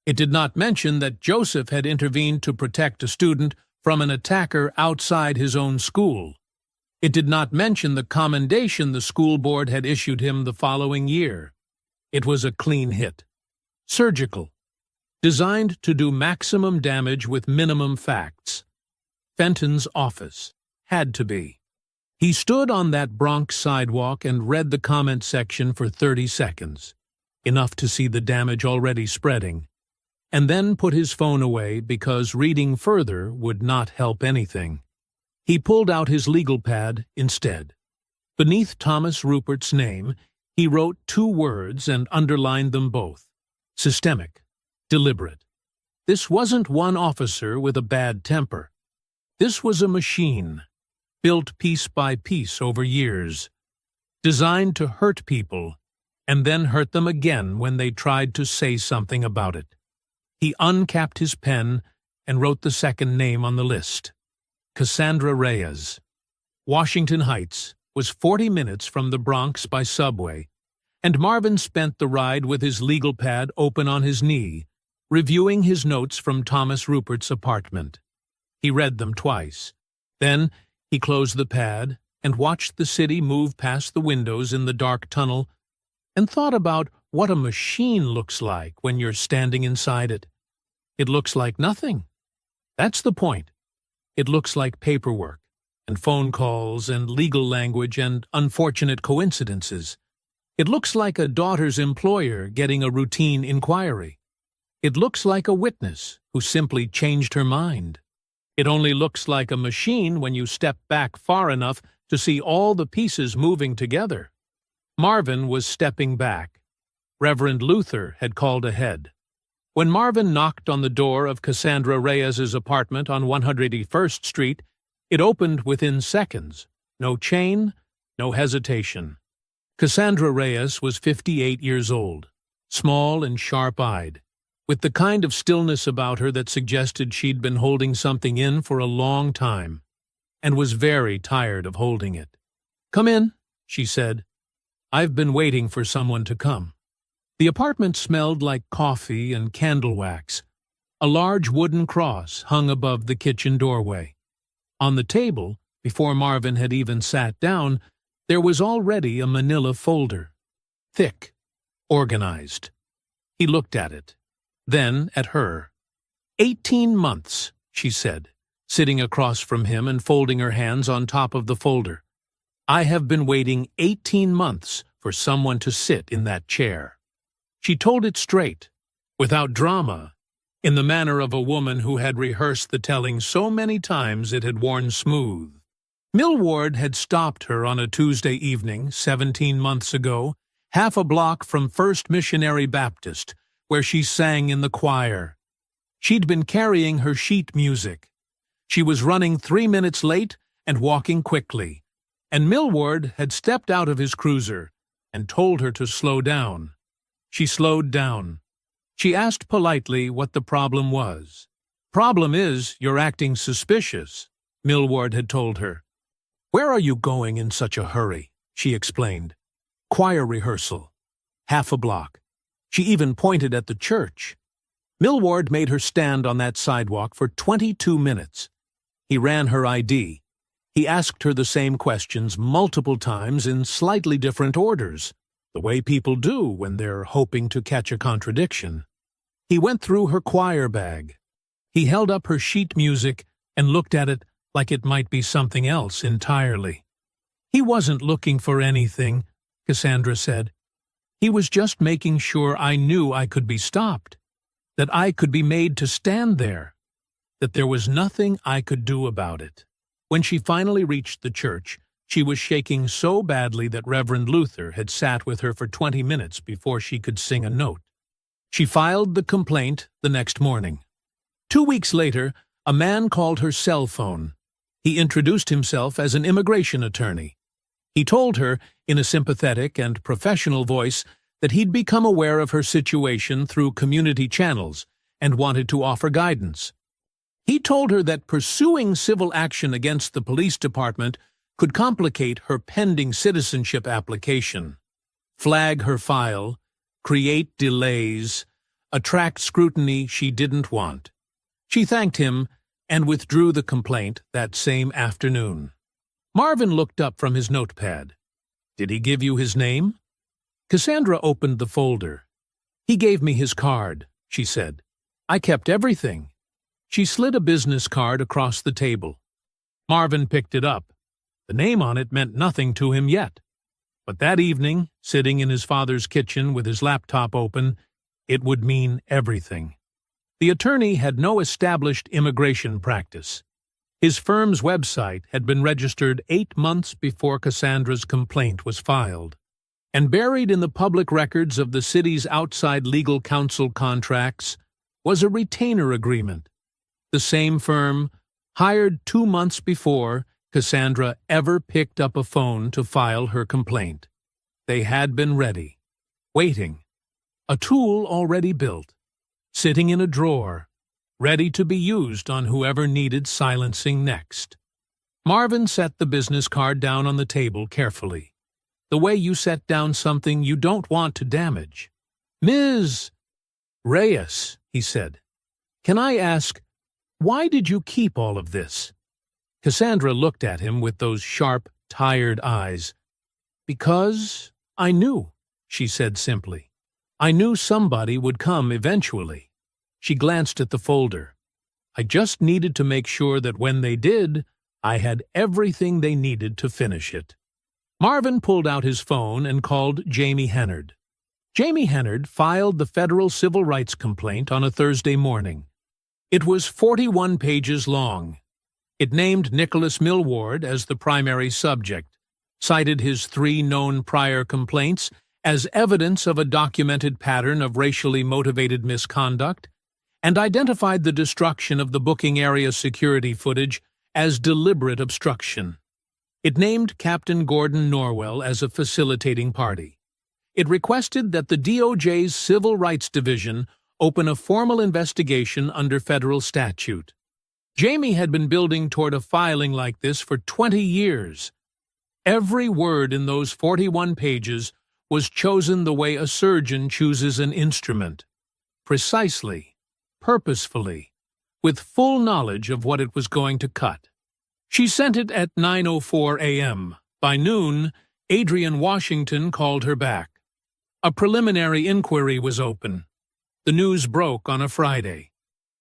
It did not mention that Joseph had intervened to protect a student from an attacker outside his own school. It did not mention the commendation the school board had issued him the following year. It was a clean hit. Surgical. Designed to do maximum damage with minimum facts. Fenton's office. Had to be. He stood on that Bronx sidewalk and read the comment section for 30 seconds, enough to see the damage already spreading, and then put his phone away because reading further would not help anything. He pulled out his legal pad instead. Beneath Thomas Rupert's name, he wrote 2 words and underlined them both. Systemic. Deliberate. This wasn't one officer with a bad temper. This was a machine, built piece by piece over years, designed to hurt people, and then hurt them again when they tried to say something about it. He uncapped his pen and wrote the second name on the list. Cassandra Reyes. Washington Heights was 40 minutes from the Bronx by subway, and Marvin spent the ride with his legal pad open on his knee, reviewing his notes from Thomas Rupert's apartment. He read them twice. Then he closed the pad and watched the city move past the windows in the dark tunnel and thought about what a machine looks like when you're standing inside it. It looks like nothing. That's the point. It looks like paperwork and phone calls and legal language and unfortunate coincidences. It looks like a daughter's employer getting a routine inquiry. It looks like a witness who simply changed her mind. It only looks like a machine when you step back far enough to see all the pieces moving together. Marvin was stepping back. Reverend Luther had called ahead. When Marvin knocked on the door of Cassandra Reyes's apartment on 181st Street, it opened within seconds. No chain, no hesitation. Cassandra Reyes was 58 years old, small and sharp-eyed, with the kind of stillness about her that suggested she'd been holding something in for a long time, and was very tired of holding it. "Come in," she said. "I've been waiting for someone to come." The apartment smelled like coffee and candle wax. A large wooden cross hung above the kitchen doorway. On the table, before Marvin had even sat down, there was already a manila folder. Thick, organized. He looked at it. Then at her. 18 months, she said, sitting across from him and folding her hands on top of the folder. I have been waiting 18 months for someone to sit in that chair. She told it straight, without drama, in the manner of a woman who had rehearsed the telling so many times it had worn smooth. Millward had stopped her on a Tuesday evening, 17 months ago, half a block from First Missionary Baptist, where she sang in the choir. She'd been carrying her sheet music. She was running 3 minutes late and walking quickly, and Millward had stepped out of his cruiser and told her to slow down. She slowed down. She asked politely what the problem was. "Problem is, you're acting suspicious," Millward had told her. "Where are you going in such a hurry?" she explained. "Choir rehearsal." half a block. She even pointed at the church. Millward made her stand on that sidewalk for 22 minutes. He ran her ID. He asked her the same questions multiple times in slightly different orders, the way people do when they're hoping to catch a contradiction. He went through her choir bag. He held up her sheet music and looked at it like it might be something else entirely. He wasn't looking for anything, Cassandra said. He was just making sure I knew I could be stopped, that I could be made to stand there, that there was nothing I could do about it. When she finally reached the church, she was shaking so badly that Reverend Luther had sat with her for 20 minutes before she could sing a note. She filed the complaint the next morning. 2 weeks later, a man called her cell phone. He introduced himself as an immigration attorney. He told her, in a sympathetic and professional voice, that he'd become aware of her situation through community channels and wanted to offer guidance. He told her that pursuing civil action against the police department could complicate her pending citizenship application, flag her file, create delays, attract scrutiny she didn't want. She thanked him and withdrew the complaint that same afternoon. Marvin looked up from his notepad. Did he give you his name? Cassandra opened the folder. He gave me his card, she said. I kept everything. She slid a business card across the table. Marvin picked it up. The name on it meant nothing to him yet. But that evening, sitting in his father's kitchen with his laptop open, it would mean everything. The attorney had no established immigration practice. His firm's website had been registered 8 months before Cassandra's complaint was filed. And buried in the public records of the city's outside legal counsel contracts was a retainer agreement. The same firm, hired 2 months before Cassandra ever picked up a phone to file her complaint. They had been ready, waiting, a tool already built, sitting in a drawer, ready to be used on whoever needed silencing next. Marvin set the business card down on the table carefully, the way you set down something you don't want to damage. Ms. Reyes, he said, can I ask, why did you keep all of this? Cassandra looked at him with those sharp, tired eyes. Because I knew, she said simply. I knew somebody would come eventually. She glanced at the folder. I just needed to make sure that when they did, I had everything they needed to finish it. Marvin pulled out his phone and called Jamie Hennard. Jamie Hennard filed the federal civil rights complaint on a Thursday morning. It was 41 pages long. It named Nicholas Millward as the primary subject, cited his 3 known prior complaints as evidence of a documented pattern of racially motivated misconduct, and identified the destruction of the booking area security footage as deliberate obstruction. It named Captain Gordon Norwell as a facilitating party. It requested that the DOJ's Civil Rights Division open a formal investigation under federal statute. Jamie had been building toward a filing like this for 20 years. Every word in those 41 pages was chosen the way a surgeon chooses an instrument, precisely, purposefully, with full knowledge of what it was going to cut. She sent it at 9:04 a.m. By noon, Adrian Washington called her back. A preliminary inquiry was open. The news broke on a Friday.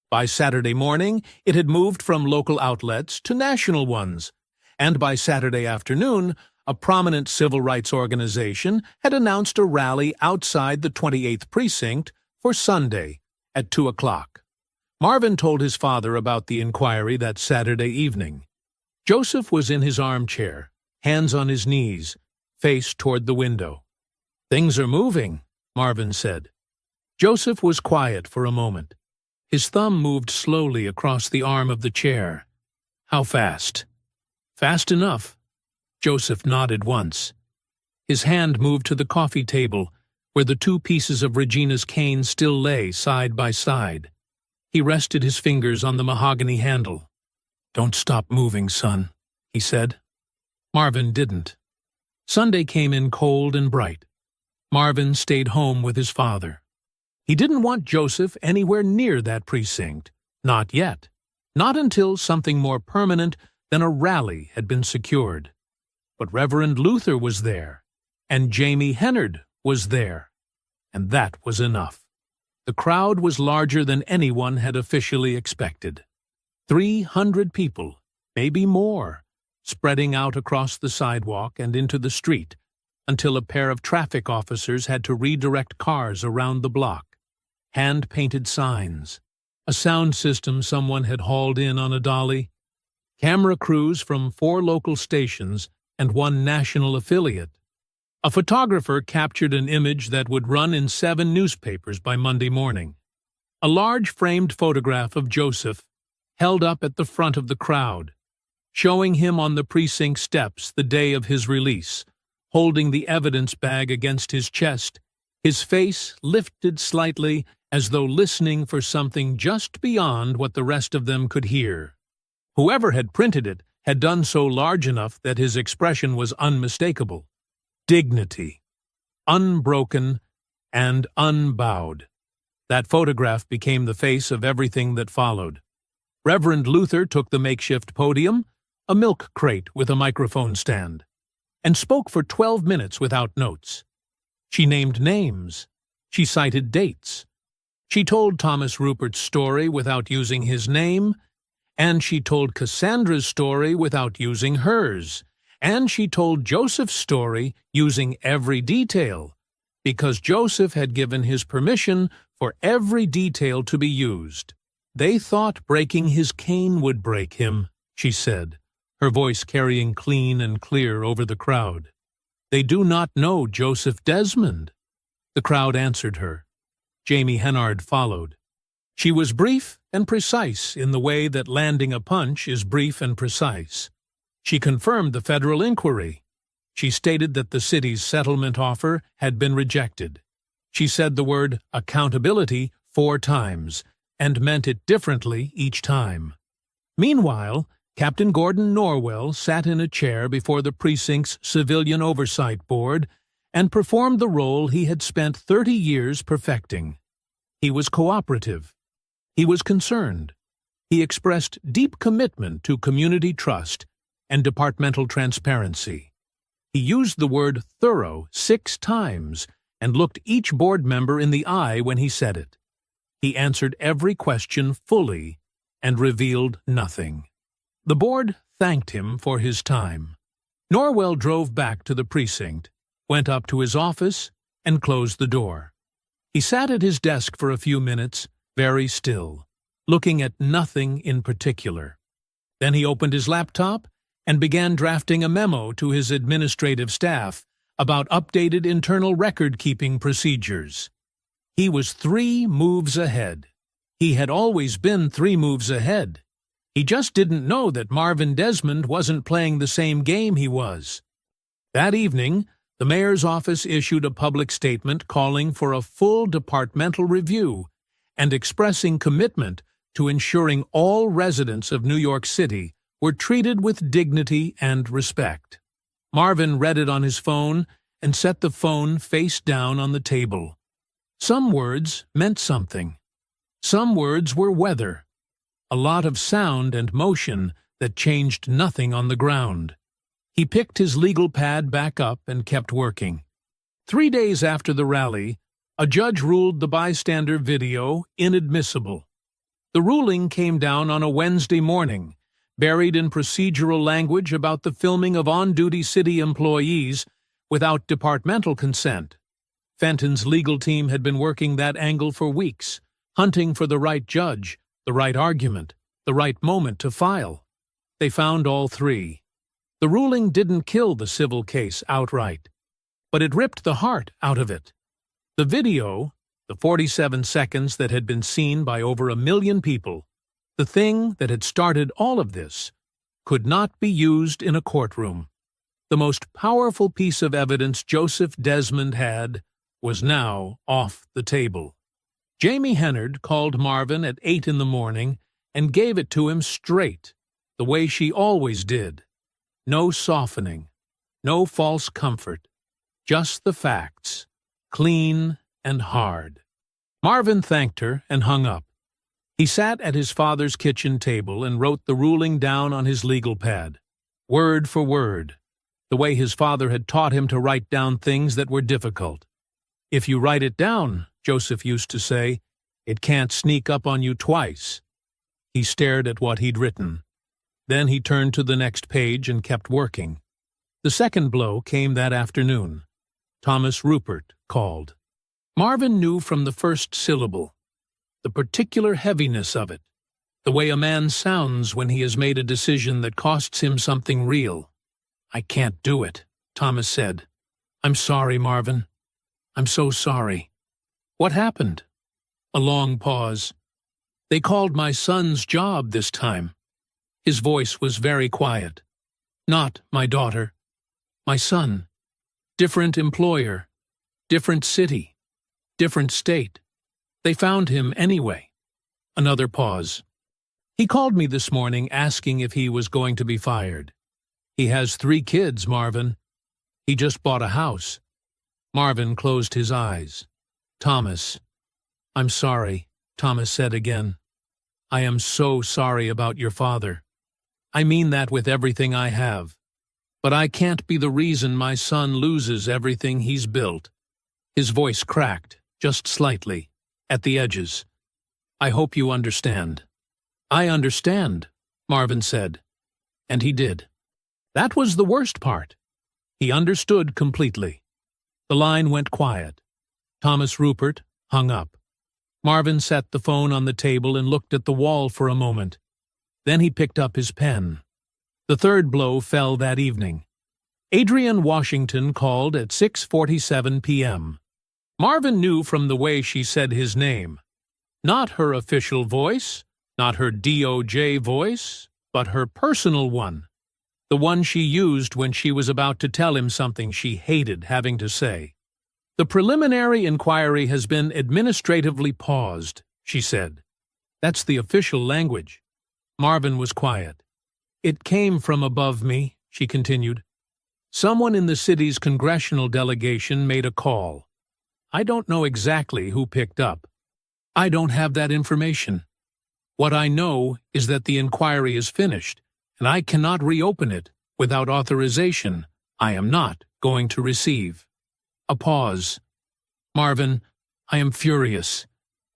By Saturday morning, it had moved from local outlets to national ones, and by Saturday afternoon, a prominent civil rights organization had announced a rally outside the 28th Precinct for Sunday at 2 o'clock. Marvin told his father about the inquiry that Saturday evening. Joseph was in his armchair, hands on his knees, face toward the window. "Things are moving," Marvin said. Joseph was quiet for a moment. His thumb moved slowly across the arm of the chair. "How fast?" "Fast enough." Joseph nodded once. His hand moved to the coffee table, where the 2 pieces of Regina's cane still lay side by side. He rested his fingers on the mahogany handle. "Don't stop moving, son," he said. Marvin didn't. Sunday came in cold and bright. Marvin stayed home with his father. He didn't want Joseph anywhere near that precinct. Not yet. Not until something more permanent than a rally had been secured. But Reverend Luther was there, and Jamie Hennard was there, and that was enough. The crowd was larger than anyone had officially expected. 300 people, maybe more, spreading out across the sidewalk and into the street, until a pair of traffic officers had to redirect cars around the block. Hand-painted signs, a sound system someone had hauled in on a dolly, camera crews from 4 local stations and 1 national affiliate. A photographer captured an image that would run in 7 newspapers by Monday morning. A large framed photograph of Joseph held up at the front of the crowd, showing him on the precinct steps the day of his release, holding the evidence bag against his chest, his face lifted slightly as though listening for something just beyond what the rest of them could hear. Whoever had printed it had done so large enough that his expression was unmistakable. Dignity, unbroken and unbowed. That photograph became the face of everything that followed. Reverend Luther took the makeshift podium, a milk crate with a microphone stand, and spoke for 12 minutes without notes. She named names. She cited dates. She told Thomas Rupert's story without using his name, and she told Cassandra's story without using hers, and she told Joseph's story using every detail, because Joseph had given his permission for every detail to be used. They thought breaking his cane would break him, she said, her voice carrying clean and clear over the crowd. They do not know Joseph Desmond. The crowd answered her. Jamie Hennard followed. She was brief and precise in the way that landing a punch is brief and precise. She confirmed the federal inquiry. She stated that the city's settlement offer had been rejected. She said the word accountability 4 times, and meant it differently each time. Meanwhile, Captain Gordon Norwell sat in a chair before the precinct's Civilian Oversight Board and performed the role he had spent 30 years perfecting. He was cooperative. He was concerned. He expressed deep commitment to community trust and departmental transparency. He used the word thorough 6 times and looked each board member in the eye when he said it. He answered every question fully and revealed nothing. The board thanked him for his time. Norwell drove back to the precinct, went up to his office, and closed the door. He sat at his desk for a few minutes, very still, looking at nothing in particular. Then he opened his laptop and began drafting a memo to his administrative staff about updated internal record-keeping procedures. He was 3 moves ahead. He had always been 3 moves ahead. He just didn't know that Marvin Desmond wasn't playing the same game he was. That evening, the mayor's office issued a public statement calling for a full departmental review and expressing commitment to ensuring all residents of New York City were treated with dignity and respect. Marvin read it on his phone and set the phone face down on the table. Some words meant something. Some words were weather. A lot of sound and motion that changed nothing on the ground. He picked his legal pad back up and kept working. 3 days after the rally, a judge ruled the bystander video inadmissible. The ruling came down on a Wednesday morning, buried in procedural language about the filming of on-duty city employees without departmental consent. Fenton's legal team had been working that angle for weeks, hunting for the right judge, the right argument, the right moment to file. They found all 3. The ruling didn't kill the civil case outright, but it ripped the heart out of it. The video, the 47 seconds that had been seen by over 1 million people, the thing that had started all of this, could not be used in a courtroom. The most powerful piece of evidence Joseph Desmond had was now off the table. Jamie Hennard called Marvin at 8 in the morning and gave it to him straight, the way she always did. No softening, no false comfort, just the facts. clean and hard. Marvin thanked her and hung up. He sat at his father's kitchen table and wrote the ruling down on his legal pad, word for word, the way his father had taught him to write down things that were difficult. "If you write it down," Joseph used to say, "it can't sneak up on you twice." He stared at what he'd written. Then he turned to the next page and kept working. The second blow came that afternoon. Thomas Rupert called. Marvin knew from the first syllable, the particular heaviness of it, the way a man sounds when he has made a decision that costs him something real. "I can't do it," Thomas said. "I'm sorry, Marvin. I'm so sorry." "What happened?" A long pause. "They called my son's job this time." His voice was very quiet. "Not my daughter. My son. Different employer. Different city. Different state. They found him anyway." Another pause. "He called me this morning asking if he was going to be fired. He has 3 kids, Marvin. He just bought a house." Marvin closed his eyes. "Thomas." "I'm sorry," Thomas said again. "I am so sorry about your father. I mean that with everything I have. But I can't be the reason my son loses everything he's built." His voice cracked, just slightly, at the edges. "I hope you understand." "I understand," Marvin said. And he did. That was the worst part. He understood completely. The line went quiet. Thomas Rupert hung up. Marvin set the phone on the table and looked at the wall for a moment. Then he picked up his pen. The third blow fell that evening. Adrienne Washington called at 6:47 p.m. Marvin knew from the way she said his name. Not her official voice, not her DOJ voice, but her personal one. The one she used when she was about to tell him something she hated having to say. "The preliminary inquiry has been administratively paused," she said. "That's the official language." Marvin was quiet. "It came from above me," she continued. "Someone in the city's congressional delegation made a call. I don't know exactly who picked up. I don't have that information. What I know is that the inquiry is finished, and I cannot reopen it without authorization I am not going to receive." A pause. "Marvin, I am furious.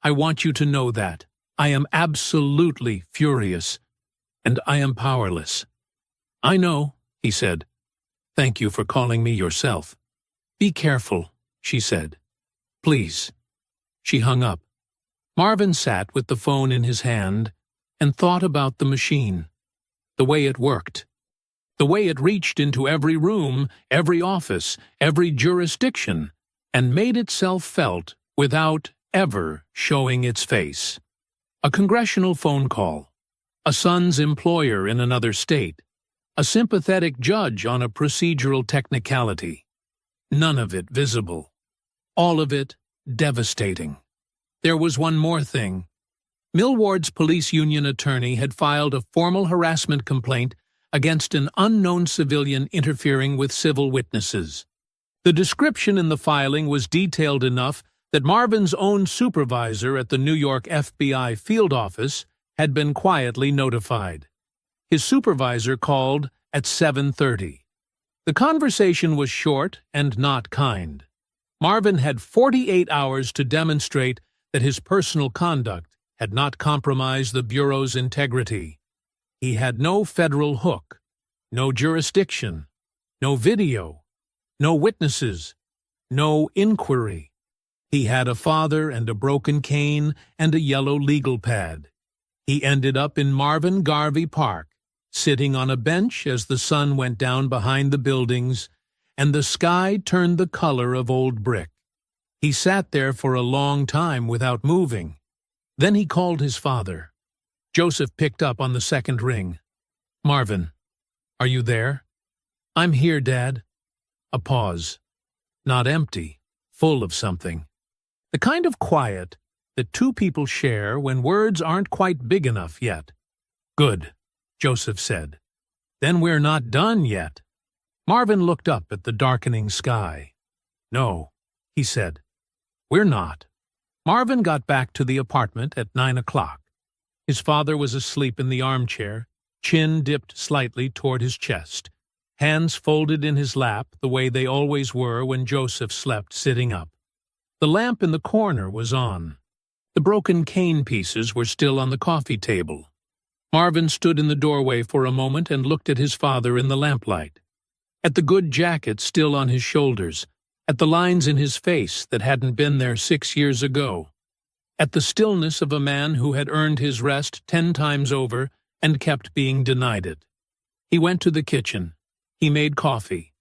I want you to know that. I am absolutely furious, and I am powerless." "I know," he said. "Thank you for calling me yourself." "Be careful," she said. "Please." She hung up. Marvin sat with the phone in his hand and thought about the machine, the way it worked, the way it reached into every room, every office, every jurisdiction, and made itself felt without ever showing its face. A congressional phone call, a son's employer in another state, a sympathetic judge on a procedural technicality. None of it visible. All of it devastating. There was one more thing. Millward's police union attorney had filed a formal harassment complaint against an unknown civilian interfering with civil witnesses. The description in the filing was detailed enough that Marvin's own supervisor at the New York FBI field office had been quietly notified. His supervisor called at 7:30. The conversation was short and not kind. Marvin had 48 hours to demonstrate that his personal conduct had not compromised the Bureau's integrity. He had no federal hook, no jurisdiction, no video, no witnesses, no inquiry. He had a father and a broken cane and a yellow legal pad. He ended up in Marvin Garvey Park, sitting on a bench as the sun went down behind the buildings and the sky turned the color of old brick. He sat there for a long time without moving. Then he called his father. Joseph picked up on the second ring. "Marvin, are you there?" "I'm here, Dad." A pause. Not empty, full of something. The kind of quiet that two people share when words aren't quite big enough yet. "Good," Joseph said. "Then we're not done yet." Marvin looked up at the darkening sky. "No, he said. "We're not." Marvin got back to the apartment at 9 o'clock. His father was asleep in the armchair, chin dipped slightly toward his chest, hands folded in his lap the way they always were when Joseph slept sitting up. The lamp in the corner was on. The broken cane pieces were still on the coffee table. Marvin stood in the doorway for a moment and looked at his father in the lamplight, at the good jacket still on his shoulders, at the lines in his face that hadn't been there 6 years ago, at the stillness of a man who had earned his rest 10 times over and kept being denied it. He went to the kitchen. He made coffee.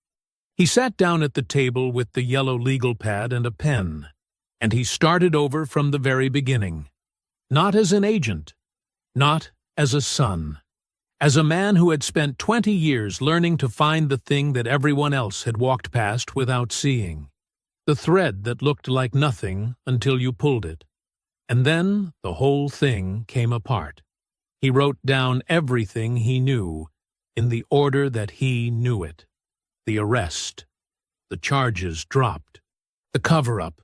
He sat down at the table with the yellow legal pad and a pen, and he started over from the very beginning. Not as an agent, not as a son, as a man who had spent 20 years learning to find the thing that everyone else had walked past without seeing, the thread that looked like nothing until you pulled it. And then the whole thing came apart. He wrote down everything he knew in the order that he knew it. The arrest, the charges dropped, the cover-up,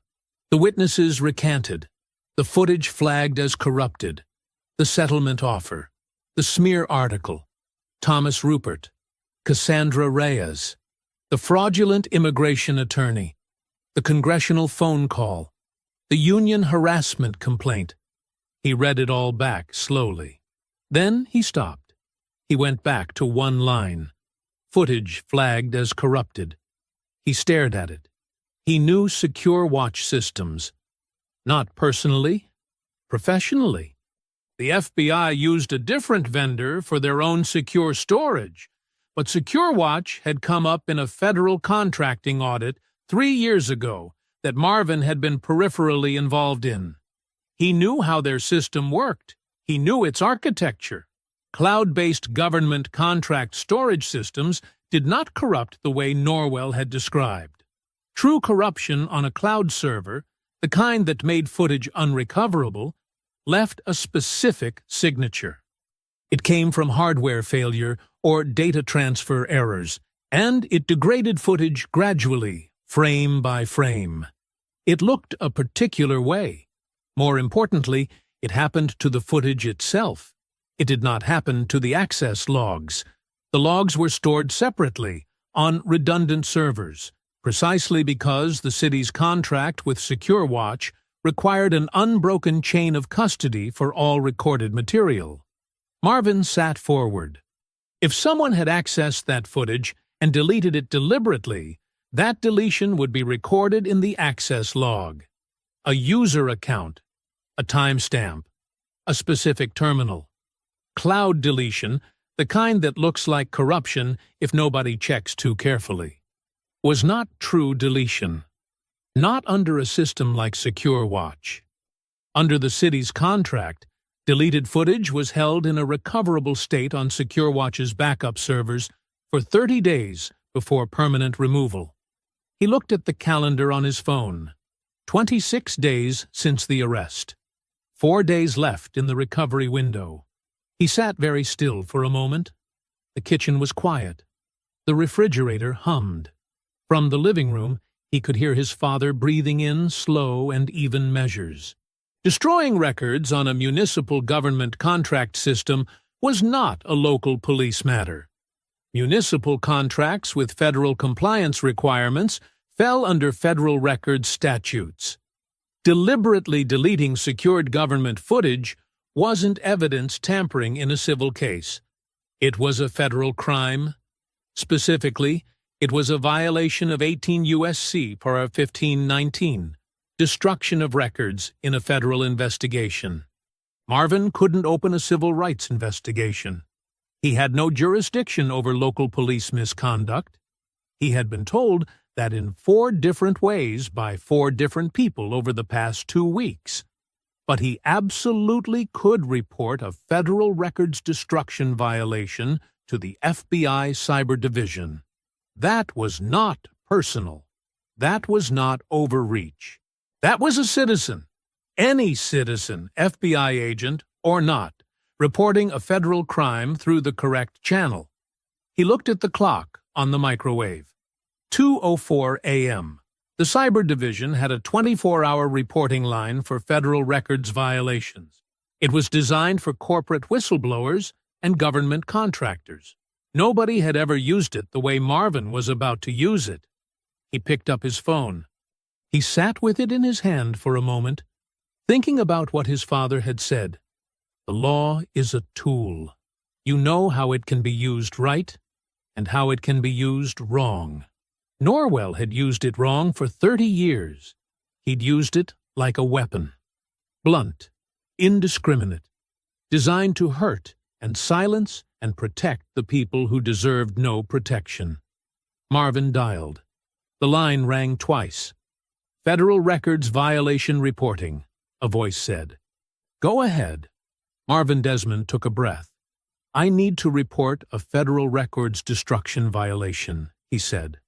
the witnesses recanted, the footage flagged as corrupted, the settlement offer, the smear article, Thomas Rupert, Cassandra Reyes, the fraudulent immigration attorney, the congressional phone call, the union harassment complaint. He read it all back slowly. Then he stopped. He went back to one line. Footage flagged as corrupted. He stared at it. He knew secure watch systems. Not personally, professionally. The FBI used a different vendor for their own secure storage, but SecureWatch had come up in a federal contracting audit 3 years ago that Marvin had been peripherally involved in. He knew how their system worked. He knew its architecture. Cloud-based government contract storage systems did not corrupt the way Norwell had described. True corruption on a cloud server, the kind that made footage unrecoverable, left a specific signature. It came from hardware failure or data transfer errors, and it degraded footage gradually, frame by frame. It looked a particular way. More importantly, it happened to the footage itself. It did not happen to the access logs. The logs were stored separately, on redundant servers, precisely because the city's contract with SecureWatch required an unbroken chain of custody for all recorded material. Marvin sat forward. If someone had accessed that footage and deleted it deliberately, that deletion would be recorded in the access log. A user account, a timestamp, a specific terminal. Cloud deletion, the kind that looks like corruption if nobody checks too carefully, was not true deletion. Not under a system like SecureWatch. Under the city's contract, deleted footage was held in a recoverable state on SecureWatch's backup servers for 30 days before permanent removal. He looked at the calendar on his phone. 26 days since the arrest. 4 days left in the recovery window. He sat very still for a moment. The kitchen was quiet. The refrigerator hummed. From the living room, he could hear his father breathing in slow and even measures. Destroying records on a municipal government contract system was not a local police matter. Municipal contracts with federal compliance requirements fell under federal records statutes. Deliberately deleting secured government footage wasn't evidence tampering in a civil case. It was a federal crime. Specifically, it was a violation of 18 U.S.C. Para 1519, destruction of records in a federal investigation. Marvin couldn't open a civil rights investigation. He had no jurisdiction over local police misconduct. He had been told that in 4 different ways by 4 different people over the past 2 weeks. But he absolutely could report a federal records destruction violation to the FBI Cyber Division. That was not personal. That was not overreach. That was a citizen, any citizen, FBI agent or not, reporting a federal crime through the correct channel. He looked at the clock on the microwave. 2:04 a.m. The Cyber Division had a 24-hour reporting line for federal records violations. It was designed for corporate whistleblowers and government contractors. Nobody had ever used it the way Marvin was about to use it. He picked up his phone. He sat with it in his hand for a moment, thinking about what his father had said. The law is a tool. You know how it can be used right and how it can be used wrong. Norwell had used it wrong for 30 years. He'd used it like a weapon. Blunt, indiscriminate, designed to hurt and silence and protect the people who deserved no protection. Marvin dialed. The line rang twice. "Federal Records Violation Reporting," a voice said. "Go ahead." Marvin Desmond took a breath. "I need to report a federal records destruction violation," he said.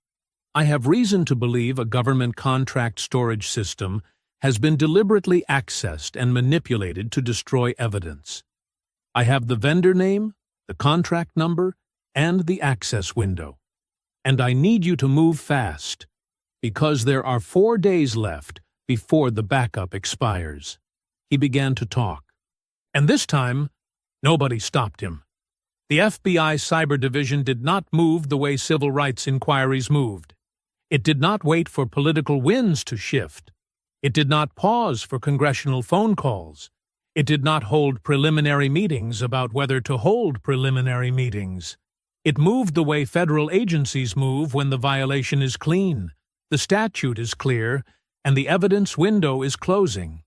"I have reason to believe a government contract storage system has been deliberately accessed and manipulated to destroy evidence. I have the vendor name, the contract number, and the access window. And I need you to move fast, because there are 4 days left before the backup expires." He began to talk. And this time, nobody stopped him. The FBI Cyber Division did not move the way civil rights inquiries moved. It did not wait for political winds to shift. It did not pause for congressional phone calls. It did not hold preliminary meetings about whether to hold preliminary meetings. It moved the way federal agencies move when the violation is clean, the statute is clear, and the evidence window is closing.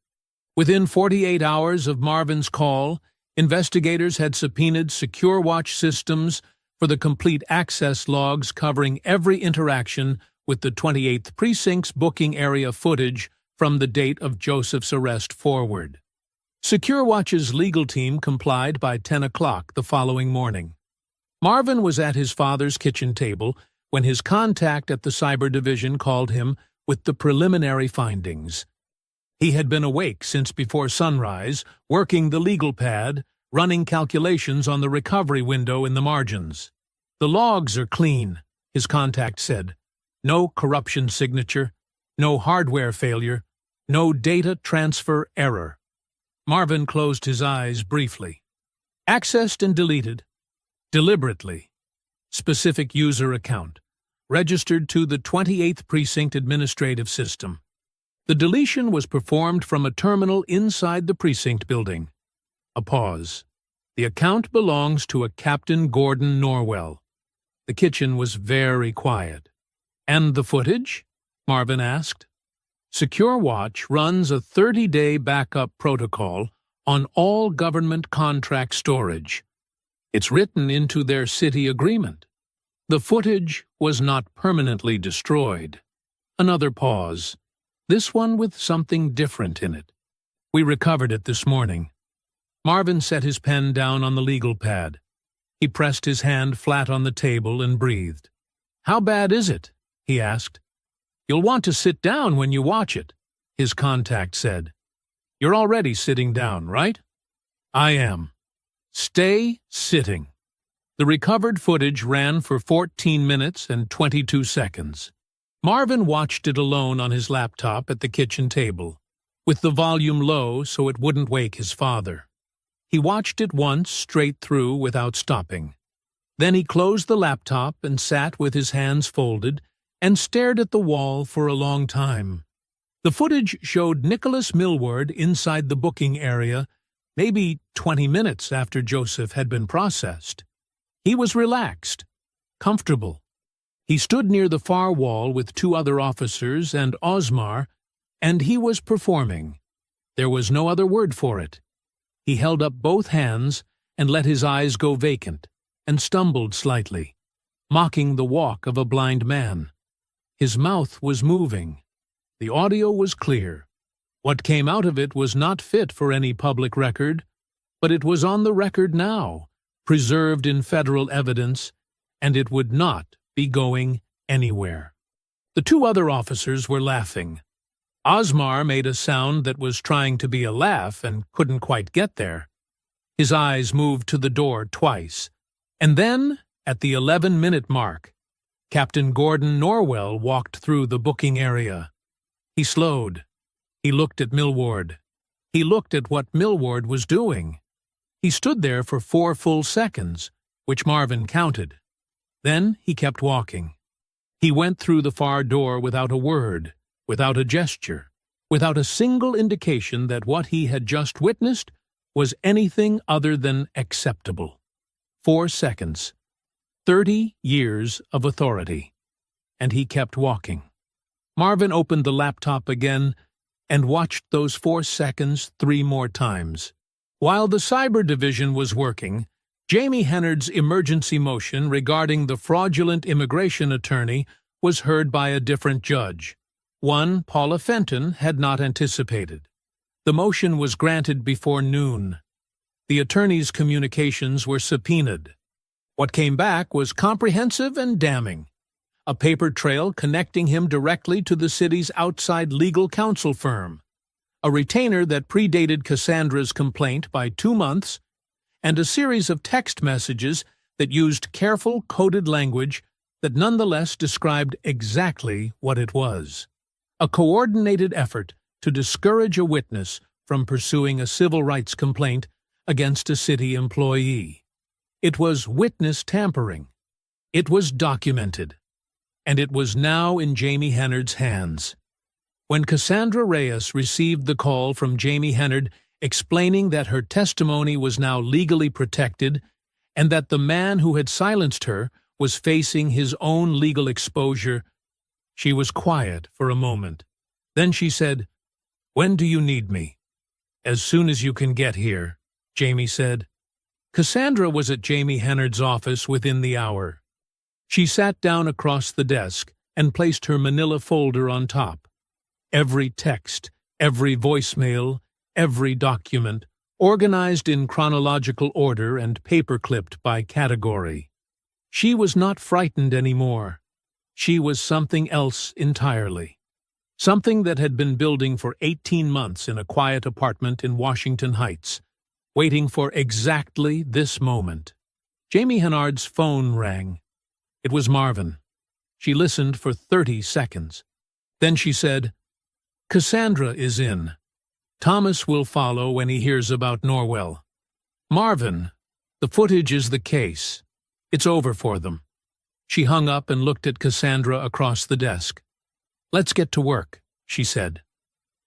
Within 48 hours of Marvin's call, investigators had subpoenaed SecureWatch systems for the complete access logs covering every interaction with the 28th Precinct's booking area footage from the date of Joseph's arrest forward. SecureWatch's legal team complied by 10 o'clock the following morning. Marvin was at his father's kitchen table when his contact at the Cyber Division called him with the preliminary findings. He had been awake since before sunrise, working the legal pad, running calculations on the recovery window in the margins. "The logs are clean," his contact said. "No corruption signature, no hardware failure, no data transfer error." Marvin closed his eyes briefly. "Accessed and deleted. Deliberately. Specific user account. Registered to the 28th Precinct Administrative System. The deletion was performed from a terminal inside the precinct building." A pause. "The account belongs to a Captain Gordon Norwell." The kitchen was very quiet. "And the footage?" Marvin asked. SecureWatch runs a 30-day backup protocol on all government contract storage. It's written into their city agreement. The footage was not permanently destroyed. Another pause. This one with something different in it. "We recovered it this morning." Marvin set his pen down on the legal pad. He pressed his hand flat on the table and breathed. "How bad is it?" he asked. "You'll want to sit down when you watch it," his contact said. "You're already sitting down, right?" "I am." "Stay sitting." The recovered footage ran for 14 minutes and 22 seconds. Marvin watched it alone on his laptop at the kitchen table, with the volume low so it wouldn't wake his father. He watched it once straight through without stopping. Then he closed the laptop and sat with his hands folded and stared at the wall for a long time. The footage showed Nicholas Millward inside the booking area, maybe 20 minutes after Joseph had been processed. He was relaxed, comfortable. He stood near the far wall with 2 other officers and Osmar, and he was performing. There was no other word for it. He held up both hands and let his eyes go vacant, and stumbled slightly, mocking the walk of a blind man. His mouth was moving. The audio was clear. What came out of it was not fit for any public record, but it was on the record now, preserved in federal evidence, and it would not be going anywhere. The 2 other officers were laughing. Osmar made a sound that was trying to be a laugh and couldn't quite get there. His eyes moved to the door twice, and then, at the 11-minute mark, Captain Gordon Norwell walked through the booking area. He slowed. He looked at Millward. He looked at what Millward was doing. He stood there for 4 full seconds, which Marvin counted. Then he kept walking. He went through the far door without a word, without a gesture, without a single indication that what he had just witnessed was anything other than acceptable. 4 seconds. 30 years of authority. And he kept walking. Marvin opened the laptop again and watched those 4 seconds 3 more times. While the cyber division was working, Jamie Hennard's emergency motion regarding the fraudulent immigration attorney was heard by a different judge, one Paula Fenton had not anticipated. The motion was granted before noon. The attorney's communications were subpoenaed. What came back was comprehensive and damning. A paper trail connecting him directly to the city's outside legal counsel firm, a retainer that predated Cassandra's complaint by 2 months, and a series of text messages that used careful coded language that nonetheless described exactly what it was. A coordinated effort to discourage a witness from pursuing a civil rights complaint against a city employee. It was witness tampering. It was documented. And it was now in Jamie Hennard's hands. When Cassandra Reyes received the call from Jamie Hennard explaining that her testimony was now legally protected and that the man who had silenced her was facing his own legal exposure, she was quiet for a moment. Then she said, "When do you need me?" "As soon as you can get here," Jamie said. Cassandra was at Jamie Hennard's office within the hour. She sat down across the desk and placed her manila folder on top. Every text, every voicemail, every document, organized in chronological order and paper-clipped by category. She was not frightened anymore. She was something else entirely. Something that had been building for 18 months in a quiet apartment in Washington Heights, waiting for exactly this moment. Jamie Hennard's phone rang. It was Marvin. She listened for 30 seconds. Then she said, "Cassandra is in. Thomas will follow when he hears about Norwell. Marvin, the footage is the case. It's over for them." She hung up and looked at Cassandra across the desk. "Let's get to work," she said.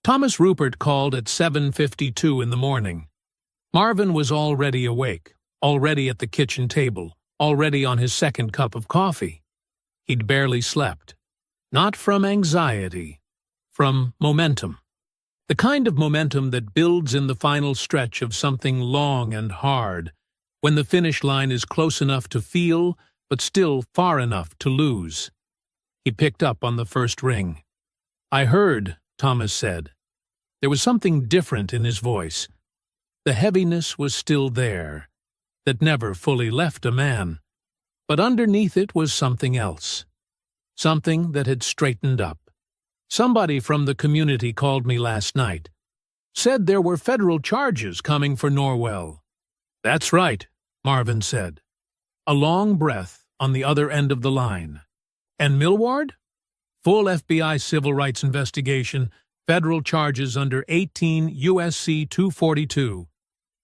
Thomas Rupert called at 7:52 in the morning. Marvin was already awake, already at the kitchen table, already on his 2nd cup of coffee. He'd barely slept. Not from anxiety, from momentum. The kind of momentum that builds in the final stretch of something long and hard, when the finish line is close enough to feel, but still far enough to lose. He picked up on the first ring. "I heard," Thomas said. There was something different in his voice. The heaviness was still there, that never fully left a man. But underneath it was something else. Something that had straightened up. "Somebody from the community called me last night. Said there were federal charges coming for Norwell." "That's right," Marvin said. A long breath on the other end of the line. "And Millward?" "Full FBI civil rights investigation, federal charges under 18 U.S.C. 242.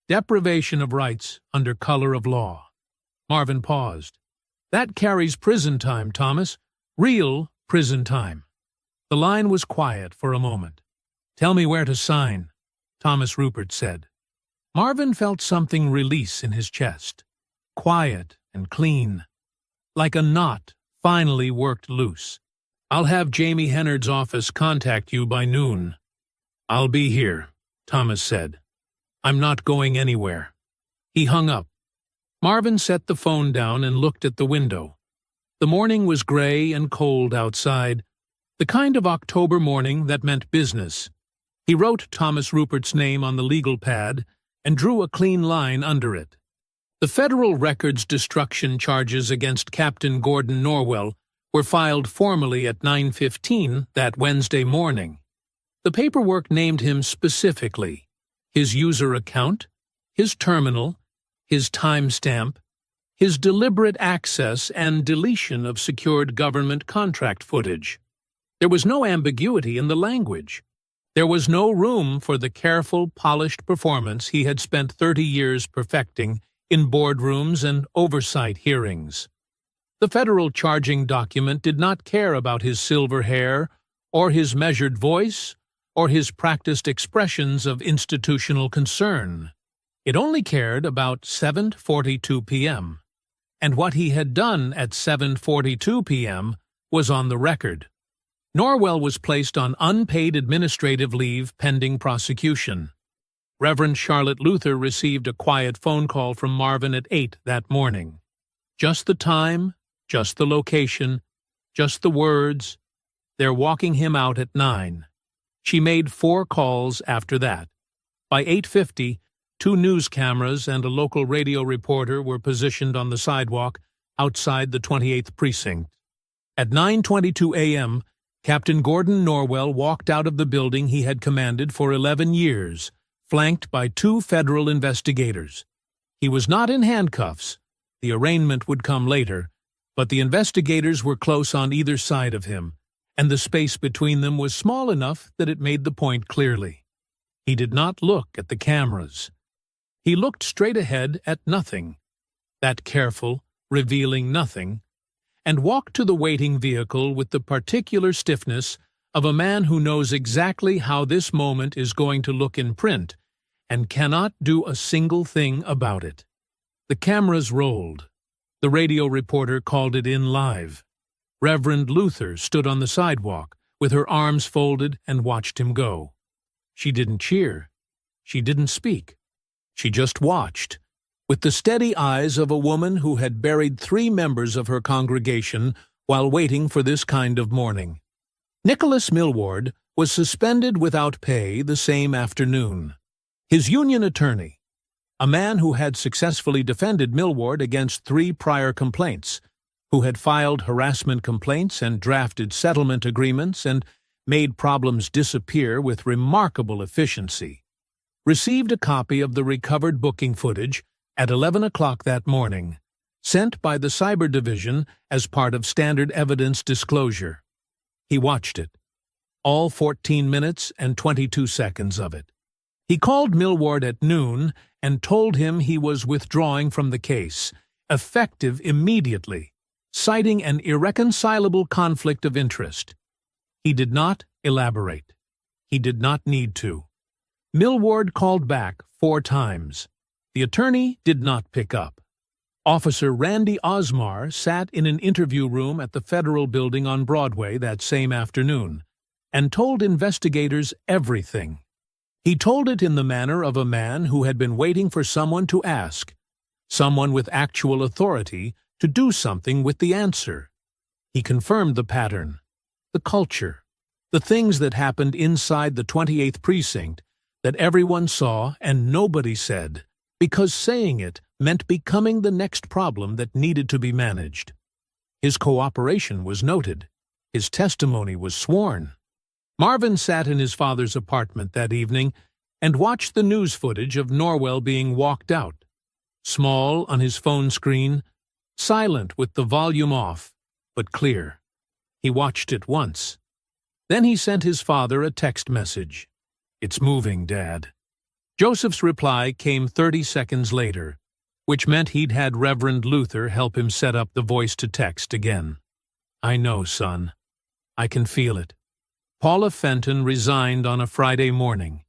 Deprivation of rights under color of law." Marvin paused. "That carries prison time, Thomas. Real prison time." The line was quiet for a moment. "Tell me where to sign," Thomas Rupert said. Marvin felt something release in his chest. Quiet and clean. Like a knot finally worked loose. "I'll have Jamie Hennard's office contact you by noon." "I'll be here," Thomas said. "I'm not going anywhere." He hung up. Marvin set the phone down and looked at the window. The morning was gray and cold outside, the kind of October morning that meant business. He wrote Thomas Rupert's name on the legal pad and drew a clean line under it. The federal records destruction charges against Captain Gordon Norwell were filed formally at 9:15 that Wednesday morning. The paperwork named him specifically: his user account, his terminal, his timestamp, his deliberate access and deletion of secured government contract footage. There was no ambiguity in the language. There was no room for the careful, polished performance he had spent 30 years perfecting in boardrooms and oversight hearings. The federal charging document did not care about his silver hair, or his measured voice, or his practiced expressions of institutional concern. It only cared about 7:42 p.m., and what he had done at 7:42 p.m. was on the record. Norwell was placed on unpaid administrative leave pending prosecution. Reverend Charlotte Luther received a quiet phone call from Marvin at 8 that morning. Just the time, just the location, just the words. They're walking him out at 9. She made 4 calls after that. By 8:50, 2 news cameras and a local radio reporter were positioned on the sidewalk outside the 28th precinct. At 9:22 a.m., Captain Gordon Norwell walked out of the building he had commanded for 11 years, flanked by 2 federal investigators. He was not in handcuffs. The arraignment would come later, but the investigators were close on either side of him, and the space between them was small enough that it made the point clearly. He did not look at the cameras. He looked straight ahead at nothing, that careful, revealing nothing, and walked to the waiting vehicle with the particular stiffness of a man who knows exactly how this moment is going to look in print and cannot do a single thing about it. The cameras rolled. The radio reporter called it in live. Reverend Luther stood on the sidewalk with her arms folded and watched him go. She didn't cheer. She didn't speak. She just watched, with the steady eyes of a woman who had buried 3 members of her congregation while waiting for this kind of mourning. Nicholas Millward was suspended without pay the same afternoon. His union attorney, a man who had successfully defended Millward against 3 prior complaints, who had filed harassment complaints and drafted settlement agreements and made problems disappear with remarkable efficiency, received a copy of the recovered booking footage at 11 o'clock that morning, sent by the Cyber Division as part of standard evidence disclosure. He watched it, all 14 minutes and 22 seconds of it. He called Millward at noon and told him he was withdrawing from the case, effective immediately, citing an irreconcilable conflict of interest. He did not elaborate. He did not need to. Millward called back 4 times. The attorney did not pick up. Officer Randy Osmar sat in an interview room at the Federal Building on Broadway that same afternoon and told investigators everything. He told it in the manner of a man who had been waiting for someone to ask, someone with actual authority to do something with the answer. He confirmed the pattern, the culture, the things that happened inside the 28th precinct that everyone saw and nobody said, because saying it meant becoming the next problem that needed to be managed. His cooperation was noted. His testimony was sworn. Marvin sat in his father's apartment that evening and watched the news footage of Norwell being walked out, small on his phone screen, silent with the volume off, but clear. He watched it once. Then he sent his father a text message. "It's moving, Dad." Joseph's reply came 30 seconds later, which meant he'd had Reverend Luther help him set up the voice-to-text again. "I know, son. I can feel it." Paula Fenton resigned on a Friday morning.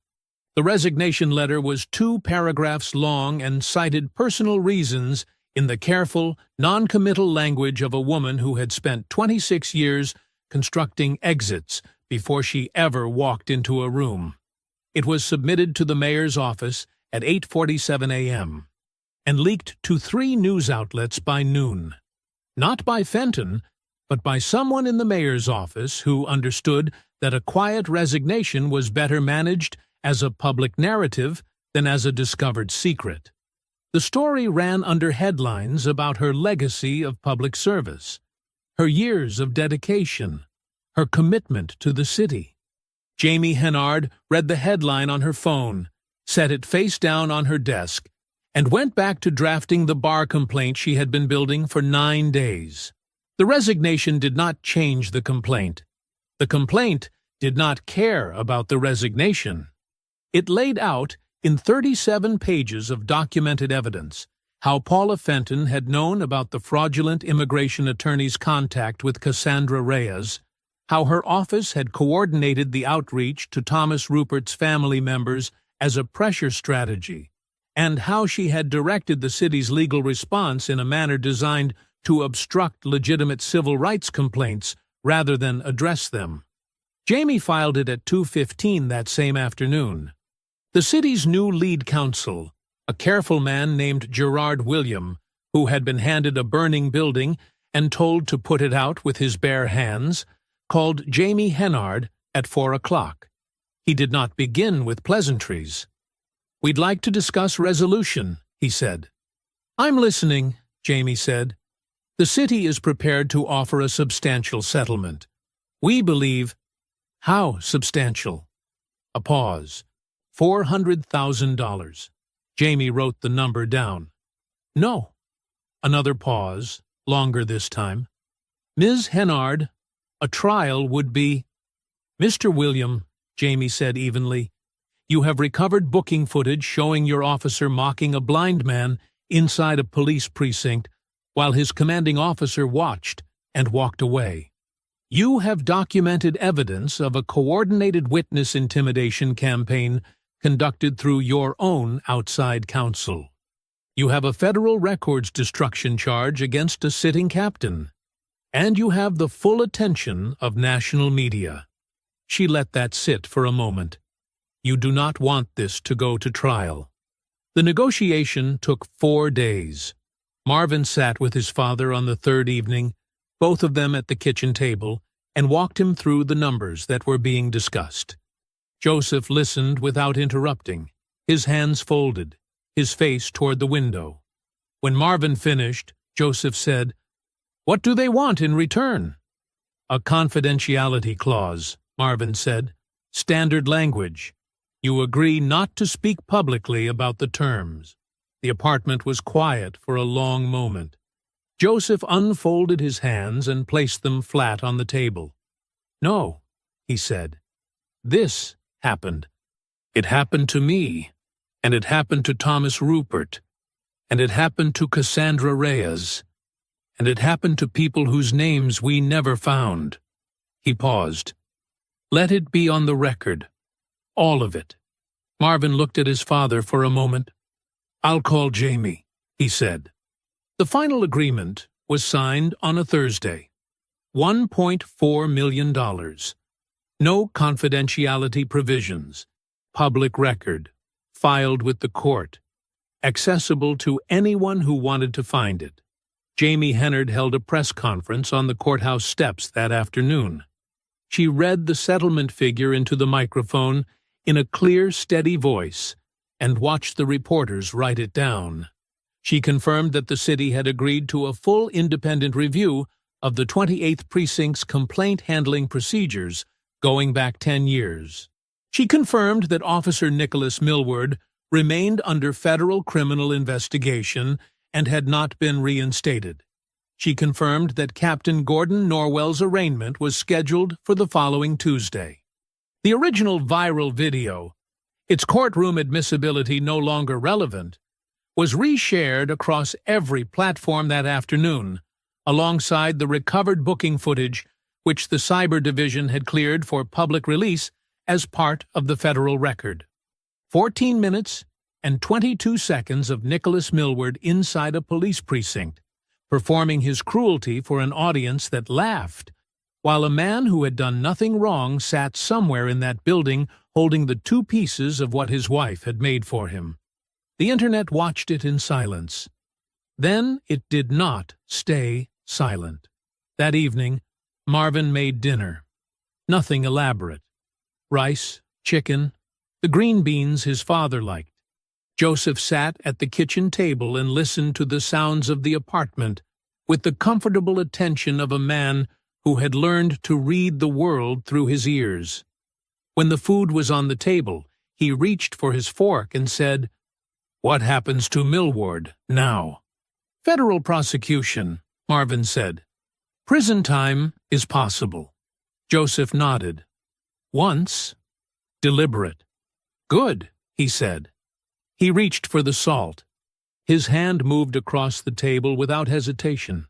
The resignation letter was 2 paragraphs long and cited personal reasons in the careful, non-committal language of a woman who had spent 26 years constructing exits before she ever walked into a room. It was submitted to the mayor's office at 8:47 a.m. and leaked to 3 news outlets by noon. Not by Fenton, but by someone in the mayor's office who understood that a quiet resignation was better managed as a public narrative than as a discovered secret. The story ran under headlines about her legacy of public service, her years of dedication, her commitment to the city. Jamie Hennard read the headline on her phone, set it face down on her desk, and went back to drafting the bar complaint she had been building for 9 days. The resignation did not change the complaint. The complaint did not care about the resignation. It laid out, in 37 pages of documented evidence, how Paula Fenton had known about the fraudulent immigration attorney's contact with Cassandra Reyes, how her office had coordinated the outreach to Thomas Rupert's family members as a pressure strategy, and how she had directed the city's legal response in a manner designed to obstruct legitimate civil rights complaints rather than address them. Jamie filed it at 2:15 that same afternoon. The city's new lead counsel, a careful man named Gerard William, who had been handed a burning building and told to put it out with his bare hands, called Jamie Hennard at 4 o'clock. He did not begin with pleasantries. "We'd like to discuss resolution," he said. "I'm listening," Jamie said. "The city is prepared to offer a substantial settlement. We believe—" "How substantial?" A pause. $400,000. Jamie wrote the number down. "No." Another pause, longer this time. "Ms. Hennard, a trial would be—" "Mr. William," Jamie said evenly, "you have recovered booking footage showing your officer mocking a blind man inside a police precinct while his commanding officer watched and walked away. You have documented evidence of a coordinated witness intimidation campaign conducted through your own outside counsel. You have a federal records destruction charge against a sitting captain. And you have the full attention of national media." She let that sit for a moment. "You do not want this to go to trial." The negotiation took 4 days. Marvin sat with his father on the third evening, both of them at the kitchen table, and walked him through the numbers that were being discussed. Joseph listened without interrupting, his hands folded, his face toward the window. When Marvin finished, Joseph said, "What do they want in return?" "A confidentiality clause," Marvin said. "Standard language. You agree not to speak publicly about the terms." The apartment was quiet for a long moment. Joseph unfolded his hands and placed them flat on the table. "No," he said. "This happened. It happened to me, and it happened to Thomas Rupert, and it happened to Cassandra Reyes, and it happened to people whose names we never found." He paused. "Let it be on the record. All of it." Marvin looked at his father for a moment. "I'll call Jamie," he said. The final agreement was signed on a Thursday. $1.4 million. No confidentiality provisions. Public record. Filed with the court. Accessible to anyone who wanted to find it. Jamie Hennard held a press conference on the courthouse steps that afternoon. She read the settlement figure into the microphone in a clear, steady voice and watched the reporters write it down. She confirmed that the city had agreed to a full independent review of the 28th Precinct's complaint handling procedures going back 10 years. She confirmed that Officer Nicholas Millward remained under federal criminal investigation and had not been reinstated. She confirmed that Captain Gordon Norwell's arraignment was scheduled for the following Tuesday. The original viral video, its courtroom admissibility no longer relevant, was reshared across every platform that afternoon, alongside the recovered booking footage which the Cyber Division had cleared for public release as part of the federal record. 14 minutes and 22 seconds of Nicholas Millward inside a police precinct, performing his cruelty for an audience that laughed, while a man who had done nothing wrong sat somewhere in that building holding the 2 pieces of what his wife had made for him. The internet watched it in silence. Then it did not stay silent. That evening, Marvin made dinner. Nothing elaborate. Rice, chicken, the green beans his father liked. Joseph sat at the kitchen table and listened to the sounds of the apartment with the comfortable attention of a man who had learned to read the world through his ears. When the food was on the table, he reached for his fork and said, "What happens to Millward now?" "Federal prosecution," Marvin said. "Prison time is possible." Joseph nodded. Once. Deliberate. Good, he said. He reached for the salt. His hand moved across the table without hesitation.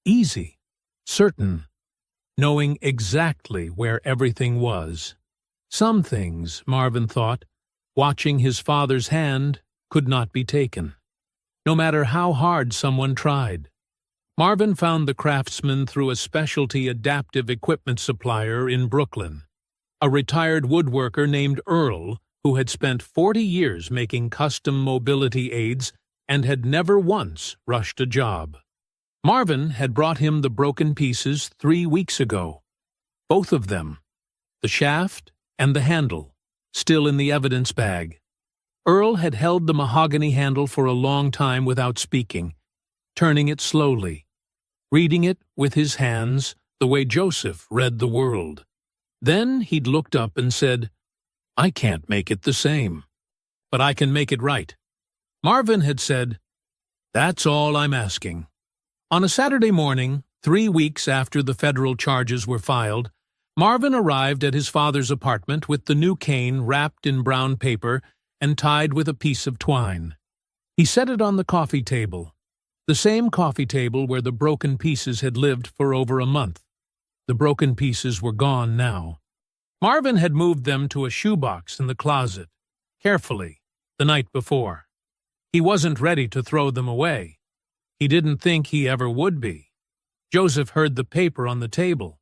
Easy. Certain. Knowing exactly where everything was. Some things, Marvin thought, watching his father's hand, could not be taken, no matter how hard someone tried. Marvin found the craftsman through a specialty adaptive equipment supplier in Brooklyn, a retired woodworker named Earl who had spent 40 years making custom mobility aids and had never once rushed a job. Marvin had brought him the broken pieces 3 weeks ago, both of them, the shaft and the handle, still in the evidence bag. Earl had held the mahogany handle for a long time without speaking, turning it slowly, reading it with his hands the way Joseph read the world. Then he'd looked up and said, "I can't make it the same, but I can make it right." Marvin had said, "That's all I'm asking." On a Saturday morning, 3 weeks after the federal charges were filed, Marvin arrived at his father's apartment with the new cane wrapped in brown paper and tied with a piece of twine. He set it on the coffee table, the same coffee table where the broken pieces had lived for over a month. The broken pieces were gone now. Marvin had moved them to a shoebox in the closet, carefully, the night before. He wasn't ready to throw them away. He didn't think he ever would be. Joseph heard the paper on the table.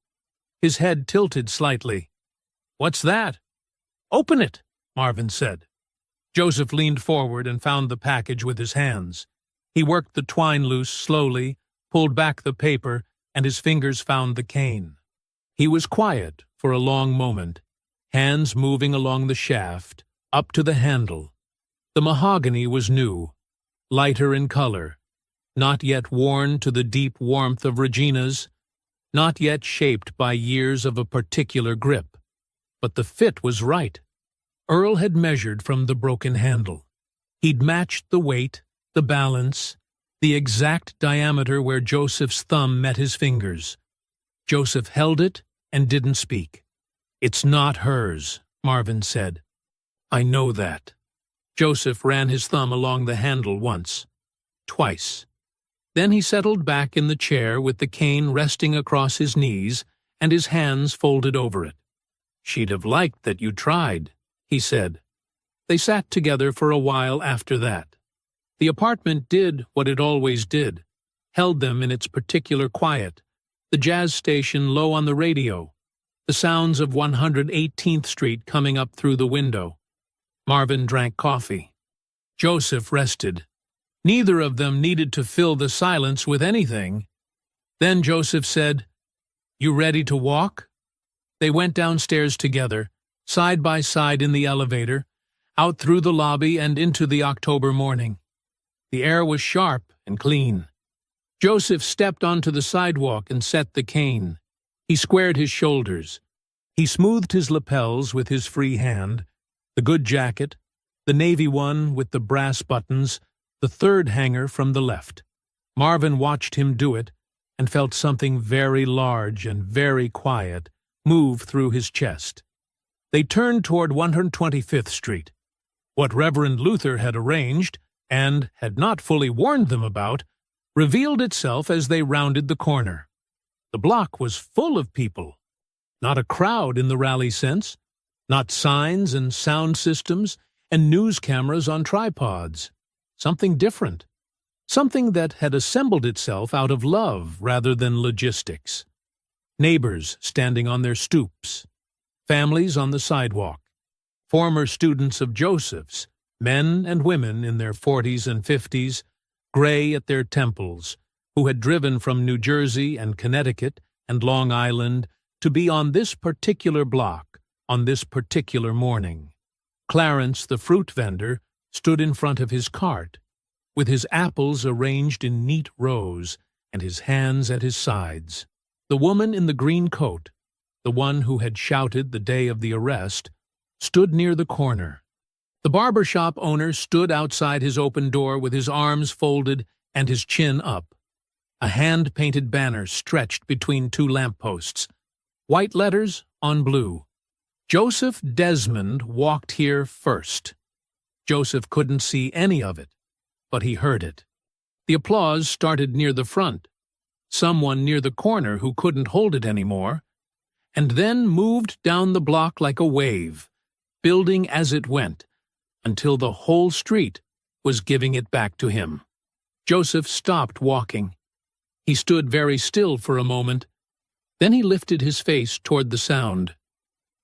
His head tilted slightly. "What's that?" "Open it," Marvin said. Joseph leaned forward and found the package with his hands. He worked the twine loose slowly, pulled back the paper, and his fingers found the cane. He was quiet for a long moment, hands moving along the shaft, up to the handle. The mahogany was new, lighter in color, not yet worn to the deep warmth of Regina's, not yet shaped by years of a particular grip. But the fit was right. Earl had measured from the broken handle. He'd matched the weight, the balance, the exact diameter where Joseph's thumb met his fingers. Joseph held it and didn't speak. "It's not hers," Marvin said. "I know that." Joseph ran his thumb along the handle once, twice. Then he settled back in the chair with the cane resting across his knees and his hands folded over it. "She'd have liked that you tried," he said. They sat together for a while after that. The apartment did what it always did, held them in its particular quiet, the jazz station low on the radio, the sounds of 118th Street coming up through the window. Marvin drank coffee. Joseph rested. Neither of them needed to fill the silence with anything. Then Joseph said, "You ready to walk?" They went downstairs together, side by side in the elevator, out through the lobby and into the October morning. The air was sharp and clean. Joseph stepped onto the sidewalk and set the cane. He squared his shoulders. He smoothed his lapels with his free hand, the good jacket, the navy one with the brass buttons, the third hanger from the left. Marvin watched him do it and felt something very large and very quiet move through his chest. They turned toward 125th Street. What Reverend Luther had arranged, and had not fully warned them about, revealed itself as they rounded the corner. The block was full of people. Not a crowd in the rally sense, not signs and sound systems and news cameras on tripods. Something different. Something that had assembled itself out of love rather than logistics. Neighbors standing on their stoops. Families on the sidewalk. Former students of Joseph's, men and women in their 40s and 50s, gray at their temples, who had driven from New Jersey and Connecticut and Long Island to be on this particular block, on this particular morning. Clarence, the fruit vendor, stood in front of his cart, with his apples arranged in neat rows and his hands at his sides. The woman in the green coat, the one who had shouted the day of the arrest, stood near the corner. The barber shop owner stood outside his open door with his arms folded and his chin up. A hand-painted banner stretched between two lampposts. White letters on blue. Joseph Desmond walked here first. Joseph couldn't see any of it, but he heard it. The applause started near the front, someone near the corner who couldn't hold it anymore, and then moved down the block like a wave, building as it went, until the whole street was giving it back to him. Joseph stopped walking. He stood very still for a moment. Then he lifted his face toward the sound,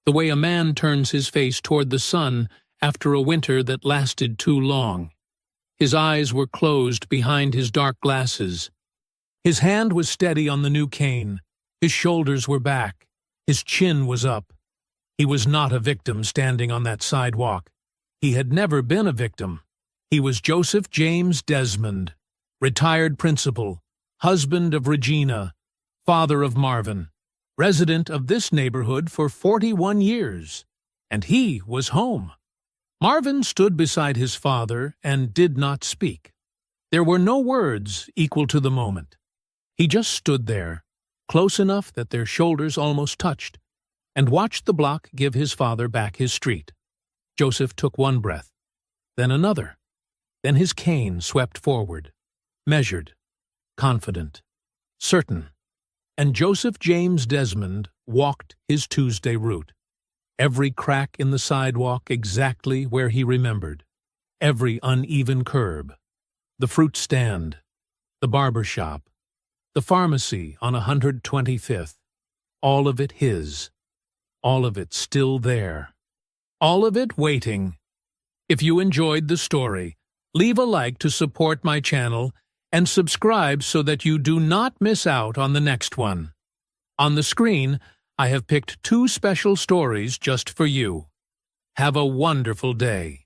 the way a man turns his face toward the sun after a winter that lasted too long. His eyes were closed behind his dark glasses. His hand was steady on the new cane. His shoulders were back. His chin was up. He was not a victim standing on that sidewalk. He had never been a victim. He was Joseph James Desmond, retired principal, husband of Regina, father of Marvin, resident of this neighborhood for 41 years. And he was home. Marvin stood beside his father and did not speak. There were no words equal to the moment. He just stood there, close enough that their shoulders almost touched, and watched the block give his father back his street. Joseph took one breath, then another. Then his cane swept forward, measured, confident, certain, and Joseph James Desmond walked his Tuesday route. Every crack in the sidewalk exactly where he remembered, every uneven curb, the fruit stand, the barber shop, the pharmacy on 125th, all of it his, all of it still there, all of it waiting. If you enjoyed the story, leave a like to support my channel and subscribe so that you do not miss out on the next one. On the screen, I have picked 2 special stories just for you. Have a wonderful day.